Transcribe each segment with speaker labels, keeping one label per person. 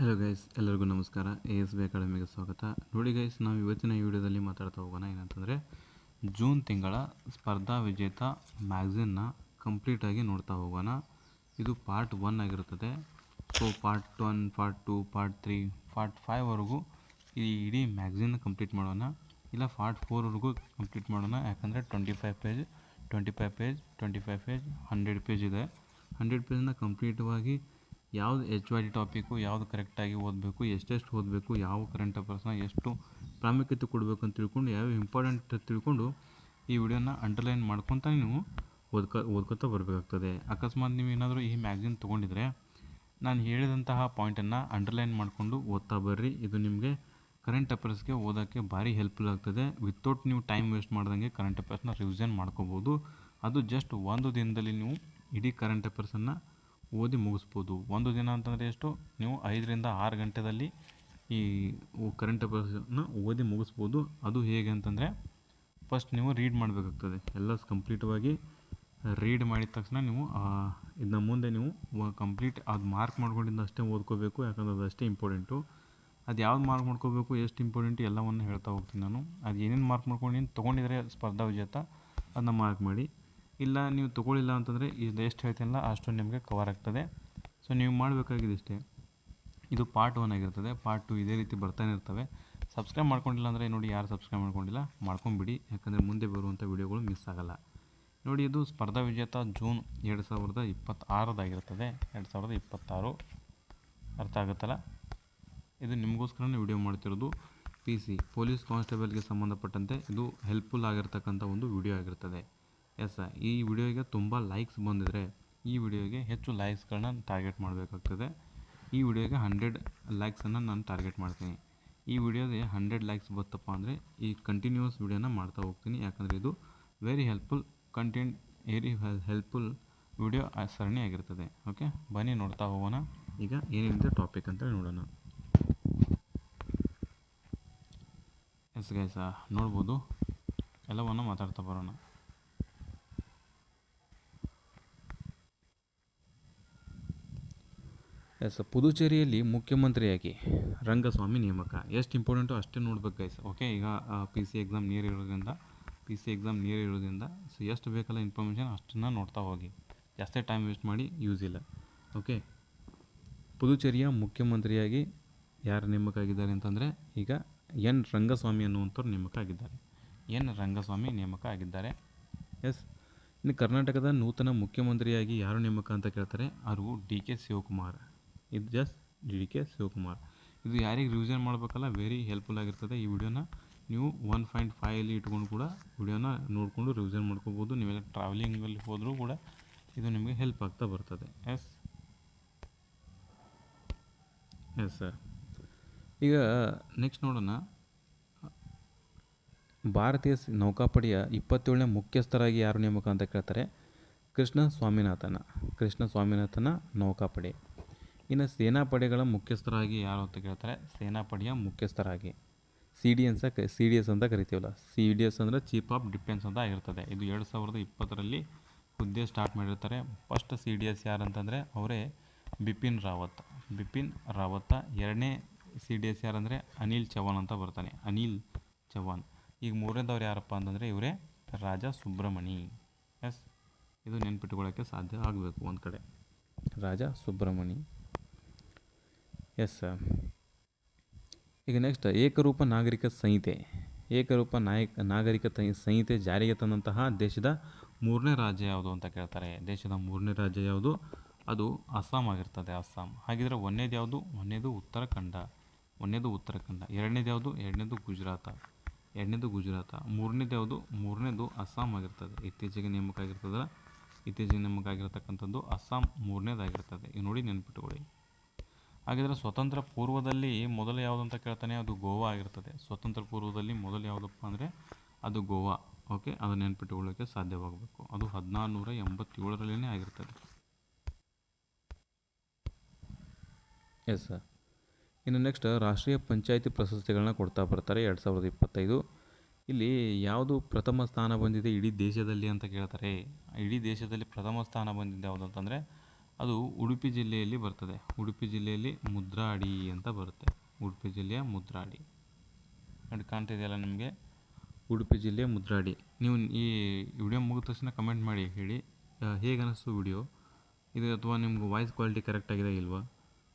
Speaker 1: Hello guys, ಎಲ್ಲರಿಗೂ ನಮಸ್ಕಾರ. ASB ಅಕಾಡೆಮಿಗೆ ಸ್ವಾಗತ. ನೋಡಿ ಗೈಸ್, ನಾವು ಇವತ್ತಿನ ಈ ವಿಡಿಯೋದಲ್ಲಿ ಮಾತಾಡ್ತಾ ಹೋಗೋಣ ಏನಂತಂದರೆ ಜೂನ್ ತಿಂಗಳ ಸ್ಪರ್ಧಾ ವಿಜೇತ ಮ್ಯಾಗ್ಝಿನ್ನ ಕಂಪ್ಲೀಟಾಗಿ ನೋಡ್ತಾ ಹೋಗೋಣ. ಇದು ಪಾರ್ಟ್ 1 ಆಗಿರುತ್ತದೆ. So part 1, part 2, part 3, part 5ವರೆಗೂ ಈ ಇಡೀ ಮ್ಯಾಗ್ಝಿನ್ ಕಂಪ್ಲೀಟ್ ಮಾಡೋಣ, ಇಲ್ಲ ಪಾರ್ಟ್ 4ವರೆಗೂ ಕಂಪ್ಲೀಟ್ ಮಾಡೋಣ. ಯಾಕಂದರೆ 25 ಪೇಜ್ 100 ಪೇಜ್ ಇದೆ. 100 ಪೇಜ್ನ ಕಂಪ್ಲೀಟವಾಗಿ ಯಾವುದು HYD ಟಾಪಿಕ್ಕು ಯಾವುದು ಕರೆಕ್ಟಾಗಿ ಓದಬೇಕು, ಎಷ್ಟೆಷ್ಟು ಓದಬೇಕು, ಯಾವ ಕರೆಂಟ್ ಅಫೇರ್ಸ್ನ ಎಷ್ಟು ಪ್ರಾಮುಖ್ಯತೆ ಕೊಡಬೇಕು ಅಂತ ತಿಳ್ಕೊಂಡು, ಯಾವ ಇಂಪಾರ್ಟೆಂಟ್ ತಿಳ್ಕೊಂಡು ಈ ವಿಡಿಯೋನ ಅಂಡರ್ಲೈನ್ ಮಾಡ್ಕೊತ ನೀವು ಓದ್ಕೊತಾ ಬರಬೇಕಾಗ್ತದೆ. ಅಕಸ್ಮಾತ್ ನೀವು ಏನಾದರೂ ಈ ಮ್ಯಾಗ್ಝಿನ್ ತೊಗೊಂಡಿದ್ರೆ ನಾನು ಹೇಳಿದಂತಹ ಪಾಯಿಂಟನ್ನು ಅಂಡರ್ಲೈನ್ ಮಾಡಿಕೊಂಡು ಓದ್ತಾ ಬರ್ರಿ. ಇದು ನಿಮಗೆ ಕರೆಂಟ್ ಅಫೇರ್ಸ್ಗೆ ಓದೋಕ್ಕೆ ಭಾರಿ ಹೆಲ್ಪ್ಫುಲ್ ಆಗ್ತದೆ. ವಿತೌಟ್ ನೀವು ಟೈಮ್ ವೇಸ್ಟ್ ಮಾಡ್ದಂಗೆ ಕರೆಂಟ್ ಅಫೇರ್ಸ್ನ ರಿವಿಷನ್ ಮಾಡ್ಕೋಬೋದು. ಅದು ಜಸ್ಟ್ ಒಂದು ದಿನದಲ್ಲಿ ನೀವು ಇಡೀ ಕರೆಂಟ್ ಅಫೇರ್ಸನ್ನು ಓದಿ ಮುಗಿಸ್ಬೋದು. ಒಂದು ದಿನ ಅಂತಂದರೆ ಎಷ್ಟು, ನೀವು 5 ರಿಂದ 6 ಗಂಟೆಯಲ್ಲಿ ಈ ಕರೆಂಟ್ ಅಫೇರ್ಸನ್ನು ಓದಿ ಮುಗಿಸ್ಬೋದು. ಅದು ಹೇಗೆ ಅಂತಂದರೆ ಫಸ್ಟ್ ನೀವು ರೀಡ್ ಮಾಡಬೇಕಾಗ್ತದೆ. ಎಲ್ಲ ಕಂಪ್ಲೀಟವಾಗಿ ರೀಡ್ ಮಾಡಿದ ತಕ್ಷಣ ನೀವು ಇದನ್ನ ಮುಂದೆ ನೀವು ಕಂಪ್ಲೀಟ್ ಅದು ಮಾರ್ಕ್ ಮಾಡ್ಕೊಂಡಿದ್ದು ಅಷ್ಟೇ ಓದ್ಕೋಬೇಕು. ಯಾಕಂದ್ರೆ ಅದು ಅಷ್ಟೇ ಇಂಪಾರ್ಟೆಂಟು. ಅದು ಯಾವ್ದು ಮಾರ್ಕ್ ಮಾಡ್ಕೋಬೇಕು, ಎಷ್ಟು ಇಂಪಾರ್ಟೆಂಟು ಎಲ್ಲವನ್ನು ಹೇಳ್ತಾ ಹೋಗ್ತೀನಿ ನಾನು. ಅದು ಏನೇನು ಮಾರ್ಕ್ ಮಾಡ್ಕೊಂಡು ತೊಗೊಂಡಿದ್ರೆ ಸ್ಪರ್ಧಾ ವಿಜೇತ ಅದನ್ನ ಮಾರ್ಕ್ ಮಾಡಿ. ಇಲ್ಲ ನೀವು ತೊಗೊಳ್ಳಿಲ್ಲ ಅಂತಂದರೆ ಇದು ಎಷ್ಟು ಹೇಳ್ತೀನಲ್ಲ ಅಷ್ಟು ನಿಮಗೆ ಕವರ್ ಆಗ್ತದೆ. ಸೊ ನೀವು ಮಾಡಬೇಕಾಗಿದೆ ಇಷ್ಟೇ. ಇದು ಪಾರ್ಟ್ 1 ಆಗಿರ್ತದೆ. ಪಾರ್ಟ್ 2 ಇದೇ ರೀತಿ ಬರ್ತಾನೆ ಇರ್ತವೆ. ಸಬ್ಸ್ಕ್ರೈಬ್ ಮಾಡ್ಕೊಂಡಿಲ್ಲ ಅಂದರೆ ನೋಡಿ, ಯಾರು ಸಬ್ಸ್ಕ್ರೈಬ್ ಮಾಡ್ಕೊಂಡಿಲ್ಲ ಮಾಡ್ಕೊಂಬಿಡಿ. ಯಾಕಂದರೆ ಮುಂದೆ ಬರುವಂಥ ವಿಡಿಯೋಗಳು ಮಿಸ್ ಆಗೋಲ್ಲ. ನೋಡಿ, ಇದು ಸ್ಪರ್ಧಾ ವಿಜೇತ ಜೂನ್ 2026 2026 ಅರ್ಥ ಆಗುತ್ತಲ್ಲ. ಇದು ನಿಮಗೋಸ್ಕರನೇ ವಿಡಿಯೋ ಮಾಡ್ತಿರೋದು. PC ಪೊಲೀಸ್ ಕಾನ್ಸ್ಟೇಬಲ್ಗೆ ಸಂಬಂಧಪಟ್ಟಂತೆ ಇದು ಹೆಲ್ಪ್ಫುಲ್ ಆಗಿರ್ತಕ್ಕಂಥ ಒಂದು ವಿಡಿಯೋ ಆಗಿರ್ತದೆ. ಎಸ್, ಈ ವಿಡಿಯೋಗೆ ತುಂಬ ಲೈಕ್ಸ್ ಬಂದಿದ್ರೆ ಈ ವಿಡಿಯೋಗೆ ಹೆಚ್ಚು ಲೈಕ್ಸ್ಗಳನ್ನ ಟಾರ್ಗೆಟ್ ಮಾಡಬೇಕಾಗ್ತದೆ. ಈ ವಿಡಿಯೋಗೆ 100 ಲೈಕ್ಸನ್ನು ನಾನು ಟಾರ್ಗೆಟ್ ಮಾಡ್ತೀನಿ. ಈ ವಿಡಿಯೋಗೆ 100 ಲೈಕ್ಸ್ ಬರ್ತಪ್ಪ ಅಂದರೆ ಈ ಕಂಟಿನ್ಯೂಸ್ ವಿಡಿಯೋನ ಮಾಡ್ತಾ ಹೋಗ್ತೀನಿ. ಯಾಕಂದರೆ ಇದು very helpful content, helpful video ಸರಣಿ ಆಗಿರ್ತದೆ. ಓಕೆ, ಬನ್ನಿ ನೋಡ್ತಾ ಹೋಗೋಣ. ಈಗ ಏನಿದೆ ಟಾಪಿಕ್ ಅಂತ ನೋಡೋಣ. ಎಸ್ ಗೈಸ, ನೋಡ್ಬೋದು, ಎಲ್ಲವನ್ನು ಮಾತಾಡ್ತಾ ಬರೋಣ. ಎಸ್, ಪುದುಚೇರಿಯಲ್ಲಿ ಮುಖ್ಯಮಂತ್ರಿಯಾಗಿ ರಂಗಸ್ವಾಮಿ ನೇಮಕ. ಎಷ್ಟು ಇಂಪಾರ್ಟೆಂಟು ಅಷ್ಟೇ ನೋಡ್ಬೇಕು ಗೈಸ್. ಓಕೆ, ಈಗ PC ಎಕ್ಸಾಮ್ ನಿಯರ್ ಇರೋದ್ರಿಂದ ಸೊ ಎಷ್ಟು ಬೇಕಲ್ಲ ಇನ್ಫಾರ್ಮೇಷನ್ ಅಷ್ಟನ್ನು ನೋಡ್ತಾ ಹೋಗಿ. ಜಾಸ್ತಿ ಟೈಮ್ ವೇಸ್ಟ್ ಮಾಡಿ ಯೂಸ್ ಇಲ್ಲ. ಓಕೆ, ಪುದುಚೇರಿಯ ಮುಖ್ಯಮಂತ್ರಿಯಾಗಿ ಯಾರು ನೇಮಕ ಆಗಿದ್ದಾರೆ ಅಂತಂದರೆ ಈಗ ಎನ್ ರಂಗಸ್ವಾಮಿ ಅನ್ನುವಂಥವ್ರು ನೇಮಕ ಆಗಿದ್ದಾರೆ. ಎಸ್, ಇನ್ನು ಕರ್ನಾಟಕದ ನೂತನ ಮುಖ್ಯಮಂತ್ರಿಯಾಗಿ ಯಾರು ನೇಮಕ ಅಂತ ಕೇಳ್ತಾರೆ, ಅವರು DK ಶಿವಕುಮಾರ್. ಇದು ಜಸ್ಟ್ DK ಶಿವಕುಮಾರ್. ಇದು ಯಾರಿಗೆ ರಿವಿಷನ್ ಮಾಡಬೇಕಲ್ಲ, ವೆರಿ ಹೆಲ್ಪ್ಫುಲ್ ಆಗಿರ್ತದೆ. ಈ ವಿಡಿಯೋನ ನೀವು 1.5 ಇಟ್ಕೊಂಡು ಕೂಡ ವಿಡಿಯೋನ ನೋಡಿಕೊಂಡು ರಿವಿಷನ್ ಮಾಡ್ಕೋಬೋದು. ನೀವೆಲ್ಲ ಟ್ರಾವೆಲಿಂಗಲ್ಲಿ ಹೋದರೂ ಕೂಡ ಇದು ನಿಮಗೆ ಹೆಲ್ಪ್ ಆಗ್ತಾ ಬರ್ತದೆ. ಎಸ್ ಸರ್, ಈಗ ನೆಕ್ಸ್ಟ್ ನೋಡೋಣ. ಭಾರತೀಯ ನೌಕಾಪಡೆಯ 27ನೇ ಮುಖ್ಯಸ್ಥರಾಗಿ ಯಾರು ನೇಮಕ ಅಂತ ಕೇಳ್ತಾರೆ, ಕೃಷ್ಣ ಸ್ವಾಮಿನಾಥನ ನೌಕಾಪಡೆ. ಇನ್ನು ಸೇನಾಪಡೆಗಳ ಮುಖ್ಯಸ್ಥರಾಗಿ ಯಾರು ಅಂತ ಕೇಳ್ತಾರೆ, ಸೇನಾಪಡೆಯ ಮುಖ್ಯಸ್ಥರಾಗಿ CDS ಅಂತ ಕರಿತೀವಲ್ಲ. CDS ಅಂದರೆ ಚೀಫ್ ಆಫ್ ಡಿಫೆನ್ಸ್ ಅಂತ ಆಗಿರ್ತದೆ. ಇದು 2020ರಲ್ಲಿ ಹುದ್ದೆ ಸ್ಟಾರ್ಟ್ ಮಾಡಿರ್ತಾರೆ. ಫಸ್ಟ್ CDS ಯಾರು ಅಂತಂದರೆ ಅವರೇ ಬಿಪಿನ್ ರಾವತ್. ಎರಡನೇ CDS ಯಾರಂದರೆ ಅನಿಲ್ ಚೌಹಾಣ್ ಅಂತ ಬರ್ತಾನೆ, ಅನಿಲ್ ಚೌಹಾಣ್. ಈಗ ಮೂರನೇದವ್ರು ಯಾರಪ್ಪ ಅಂತಂದರೆ ಇವರೇ ರಾಜಾ ಸುಬ್ರಮಣಿ. ಎಸ್, ಇದು ನೆನ್ಪಿಟ್ಕೊಳ್ಳೋಕ್ಕೆ ಸಾಧ್ಯ ಆಗಬೇಕು ಒಂದು ಕಡೆ, ರಾಜಾ ಸುಬ್ರಮಣಿ. ಎಸ್, ಈಗ ನೆಕ್ಸ್ಟ್ ಏಕರೂಪ ನಾಗರಿಕ ಸಂಹಿತೆ ಜಾರಿಗೆ ತಂದಂತಹ ದೇಶದ 3ನೇ ರಾಜ್ಯ ಯಾವುದು ಅಂತ ಕೇಳ್ತಾರೆ. ದೇಶದ 3ನೇ ರಾಜ್ಯ ಯಾವುದು? ಅದು ಅಸ್ಸಾಂ ಆಗಿರ್ತದೆ. ಅಸ್ಸಾಂ. ಹಾಗಿದ್ರೆ ಒಂದನೇದು ಯಾವುದು? ಒಂದನೇದು ಉತ್ತರಾಖಂಡ. ಎರಡನೇದು ಯಾವುದು? ಎರಡನೇದು ಗುಜರಾತ. ಮೂರನೇದು ಯಾವುದು? ಮೂರನೇದು ಅಸ್ಸಾಂ ಆಗಿರ್ತದೆ. ಇತ್ತೀಚೆಗೆ ನೇಮಕ ಆಗಿರ್ತಕ್ಕಂಥದ್ದು ಅಸ್ಸಾಂ 3ನೇದಾಗಿರ್ತದೆ. ಈಗ ನೋಡಿ, ನೆನ್ಪಿಟ್ಟುಕೊಳ್ಳಿ. ಹಾಗಿದ್ರೆ ಸ್ವತಂತ್ರ ಪೂರ್ವದಲ್ಲಿ ಮೊದಲು ಯಾವುದು ಅಂತ ಕೇಳ್ತಾನೆ, ಅದು ಗೋವಾ ಆಗಿರ್ತದೆ. ಸ್ವತಂತ್ರ ಪೂರ್ವದಲ್ಲಿ ಮೊದಲು ಯಾವುದಪ್ಪ ಅಂದರೆ ಅದು ಗೋವಾ. ಓಕೆ, ಅದು ನೆನ್ಪಿಟ್ಟುಕೊಳ್ಳೋಕ್ಕೆ ಸಾಧ್ಯವಾಗಬೇಕು. ಅದು 1487ರಲ್ಲೇ ಆಗಿರ್ತದೆ. ಎಸ್ ಸರ್, ಇನ್ನು ನೆಕ್ಸ್ಟ್ ರಾಷ್ಟ್ರೀಯ ಪಂಚಾಯಿತಿ ಪ್ರಶಸ್ತಿಗಳನ್ನ ಕೊಡ್ತಾ ಬರ್ತಾರೆ 2025. ಇಲ್ಲಿ ಯಾವುದು ಪ್ರಥಮ ಸ್ಥಾನ ಬಂದಿದೆ ಇಡೀ ದೇಶದಲ್ಲಿ ಅಂತ ಕೇಳ್ತಾರೆ. ಇಡೀ ದೇಶದಲ್ಲಿ ಪ್ರಥಮ ಸ್ಥಾನ ಬಂದಿದೆ ಯಾವುದು ಅಂತಂದರೆ ಅದು ಉಡುಪಿ ಜಿಲ್ಲೆಯಲ್ಲಿ ಬರ್ತದೆ. ಉಡುಪಿ ಜಿಲ್ಲೆಯಲ್ಲಿ ಮುದ್ರಾಡಿ ಅಂತ ಬರುತ್ತೆ. ಉಡುಪಿ ಜಿಲ್ಲೆಯ ಮುದ್ರಾಡಿ ನೋಡಿ, ಕಾಣ್ತಿದೆಯಲ್ಲ ನಿಮಗೆ, ಉಡುಪಿ ಜಿಲ್ಲೆಯ ಮುದ್ರಾಡಿ. ನೀವು ಈ ವಿಡಿಯೋ ಮುಗಿದ ತಕ್ಷಣ ಕಮೆಂಟ್ ಮಾಡಿ ಹೇಳಿ ಹೇಗೆ ಅನ್ನಿಸ್ತು ವಿಡಿಯೋ ಇದು, ಅಥವಾ ನಿಮ್ಗೆ ವಾಯ್ಸ್ ಕ್ವಾಲಿಟಿ ಕರೆಕ್ಟಾಗಿದೆ ಇಲ್ವಾ,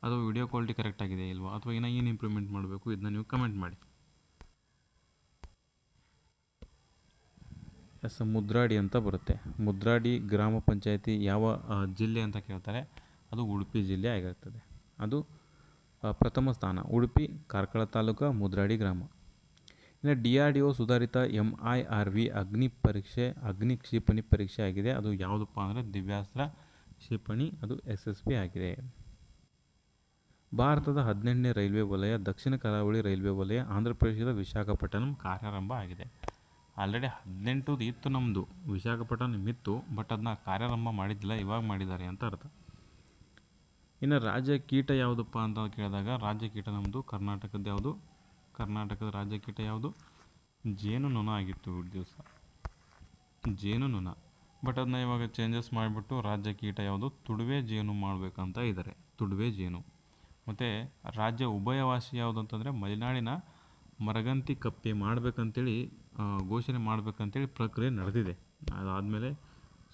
Speaker 1: ಅಥವಾ ವಿಡಿಯೋ ಕ್ವಾಲಿಟಿ ಕರೆಕ್ಟಾಗಿದೆ ಇಲ್ವಾ, ಅಥವಾ ಇನ್ನೂ ಏನು ಇಂಪ್ರೂವ್ಮೆಂಟ್ ಮಾಡಬೇಕು ಇದನ್ನ ನೀವು ಕಮೆಂಟ್ ಮಾಡಿ. ಎಸ್, ಮುದ್ರಾಡಿ ಅಂತ ಬರುತ್ತೆ. ಮುದ್ರಾಡಿ ಗ್ರಾಮ ಪಂಚಾಯತಿ ಯಾವ ಜಿಲ್ಲೆ ಅಂತ ಕೇಳ್ತಾರೆ, ಅದು ಉಡುಪಿ ಜಿಲ್ಲೆ ಆಗಿರ್ತದೆ. ಅದು ಪ್ರಥಮ ಸ್ಥಾನ ಉಡುಪಿ, ಕಾರ್ಕಳ ತಾಲೂಕು, ಮುದ್ರಾಡಿ ಗ್ರಾಮ. ಇನ್ನು DRDO ಸುಧಾರಿತ MIRV ಅಗ್ನಿ ಕ್ಷಿಪಣಿ ಪರೀಕ್ಷೆ ಆಗಿದೆ. ಅದು ಯಾವುದಪ್ಪ ಅಂದರೆ ದಿವ್ಯಾಸ್ತ್ರ ಕ್ಷಿಪಣಿ, ಅದು SSB ಆಗಿದೆ. ಭಾರತದ 18ನೇ ರೈಲ್ವೆ ವಲಯ ದಕ್ಷಿಣ ಕರಾವಳಿ ರೈಲ್ವೆ ವಲಯ ಆಂಧ್ರ ಪ್ರದೇಶದ ವಿಶಾಖಪಟ್ಟಣಂ ಕಾರ್ಯಾರಂಭ ಆಗಿದೆ. ಆಲ್ರೆಡಿ 18 ಇತ್ತು ನಮ್ಮದು, ವಿಶಾಖಪಟ್ಟಣಂ ಇತ್ತು, ಬಟ್ ಅದನ್ನ ಕಾರ್ಯಾರಂಭ ಮಾಡಿದ್ದಿಲ್ಲ, ಇವಾಗ ಮಾಡಿದ್ದಾರೆ ಅಂತ ಅರ್ಥ. ಇನ್ನು ರಾಜ್ಯ ಕೀಟ ಯಾವುದಪ್ಪ ಅಂತ ಕೇಳಿದಾಗ, ರಾಜ್ಯ ಕೀಟ ನಮ್ಮದು ಕರ್ನಾಟಕದ ಯಾವುದು, ಕರ್ನಾಟಕದ ರಾಜ್ಯ ಕೀಟ ಯಾವುದು, ಜೇನುನೊಣ ಆಗಿತ್ತು ಈ ದಿವಸ, ಜೇನುನೊಣ. ಬಟ್ ಅದನ್ನ ಇವಾಗ ಚೇಂಜಸ್ ಮಾಡಿಬಿಟ್ಟು ರಾಜ್ಯ ಕೀಟ ಯಾವುದು, ತುಡುವೆ ಜೇನು ಮಾಡಬೇಕಂತ ಇದ್ದಾರೆ, ತುಡುವೆ ಜೇನು. ಮತ್ತು ರಾಜ್ಯ ಉಭಯವಾಸಿ ಯಾವುದು ಅಂತಂದರೆ ಮಲೆನಾಡಿನ ಮರಗಂತಿ ಕಪ್ಪೆ ಮಾಡಬೇಕಂತೇಳಿ ಘೋಷಣೆ ಮಾಡಬೇಕಂತೇಳಿ ಪ್ರಕ್ರಿಯೆ ನಡೆದಿದೆ. ಅದಾದಮೇಲೆ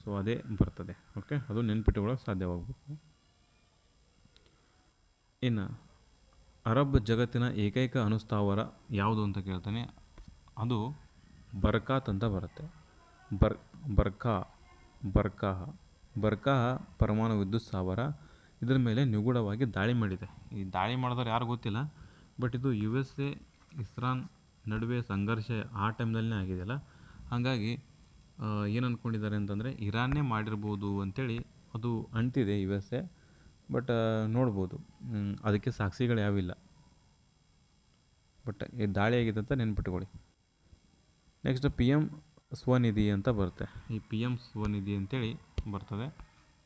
Speaker 1: ಸೊ ಅದೇ ಬರ್ತದೆ. ಓಕೆ, ಅದು ನೆನ್ಪಿಟ್ಟುಕೊಳ್ಳೋಕೆ ಸಾಧ್ಯವಾಗಬೇಕು. ಇನ್ನು ಅರಬ್ ಜಗತ್ತಿನ ಏಕೈಕ ಅಣುಸ್ಥಾವರ ಯಾವುದು ಅಂತ ಕೇಳ್ತಾನೆ, ಅದು ಬರ್ಕಾತ್ ಅಂತ ಬರುತ್ತೆ. ಬರ್ಕಾಹ ಪರಮಾಣು ವಿದ್ಯುತ್ ಸ್ಥಾವರ. ಇದರ ಮೇಲೆ ನಿಗೂಢವಾಗಿ ದಾಳಿ ಮಾಡಿದೆ. ಈ ದಾಳಿ ಮಾಡಿದವ್ರು ಯಾರು ಗೊತ್ತಿಲ್ಲ, ಬಟ್ ಇದು USA ಇಸ್ರಾನ್ ನಡುವೆ ಸಂಘರ್ಷ ಆ ಟೈಮ್ನಲ್ಲೇ ಆಗಿದೆಯಲ್ಲ, ಹಾಗಾಗಿ ಏನು ಅಂದ್ಕೊಂಡಿದ್ದಾರೆ ಅಂತಂದರೆ ಇರಾನ್ನೇ ಮಾಡಿರ್ಬೋದು ಅಂಥೇಳಿ ಅದು ಅಂಟಿದೆ USA. ಬಟ್ ನೋಡ್ಬೋದು, ಅದಕ್ಕೆ ಸಾಕ್ಷಿಗಳು ಯಾವಿಲ್ಲ, ಬಟ್ ಈ ದಾಳಿ ಆಗಿದೆ ಅಂತ ನೆನ್ಪಿಟ್ಕೊಳ್ಳಿ. ನೆಕ್ಸ್ಟ್ PM ಸ್ವನಿಧಿ ಅಂತ ಬರುತ್ತೆ. ಈ PM ಸ್ವನಿಧಿ ಅಂತೇಳಿ ಬರ್ತದೆ.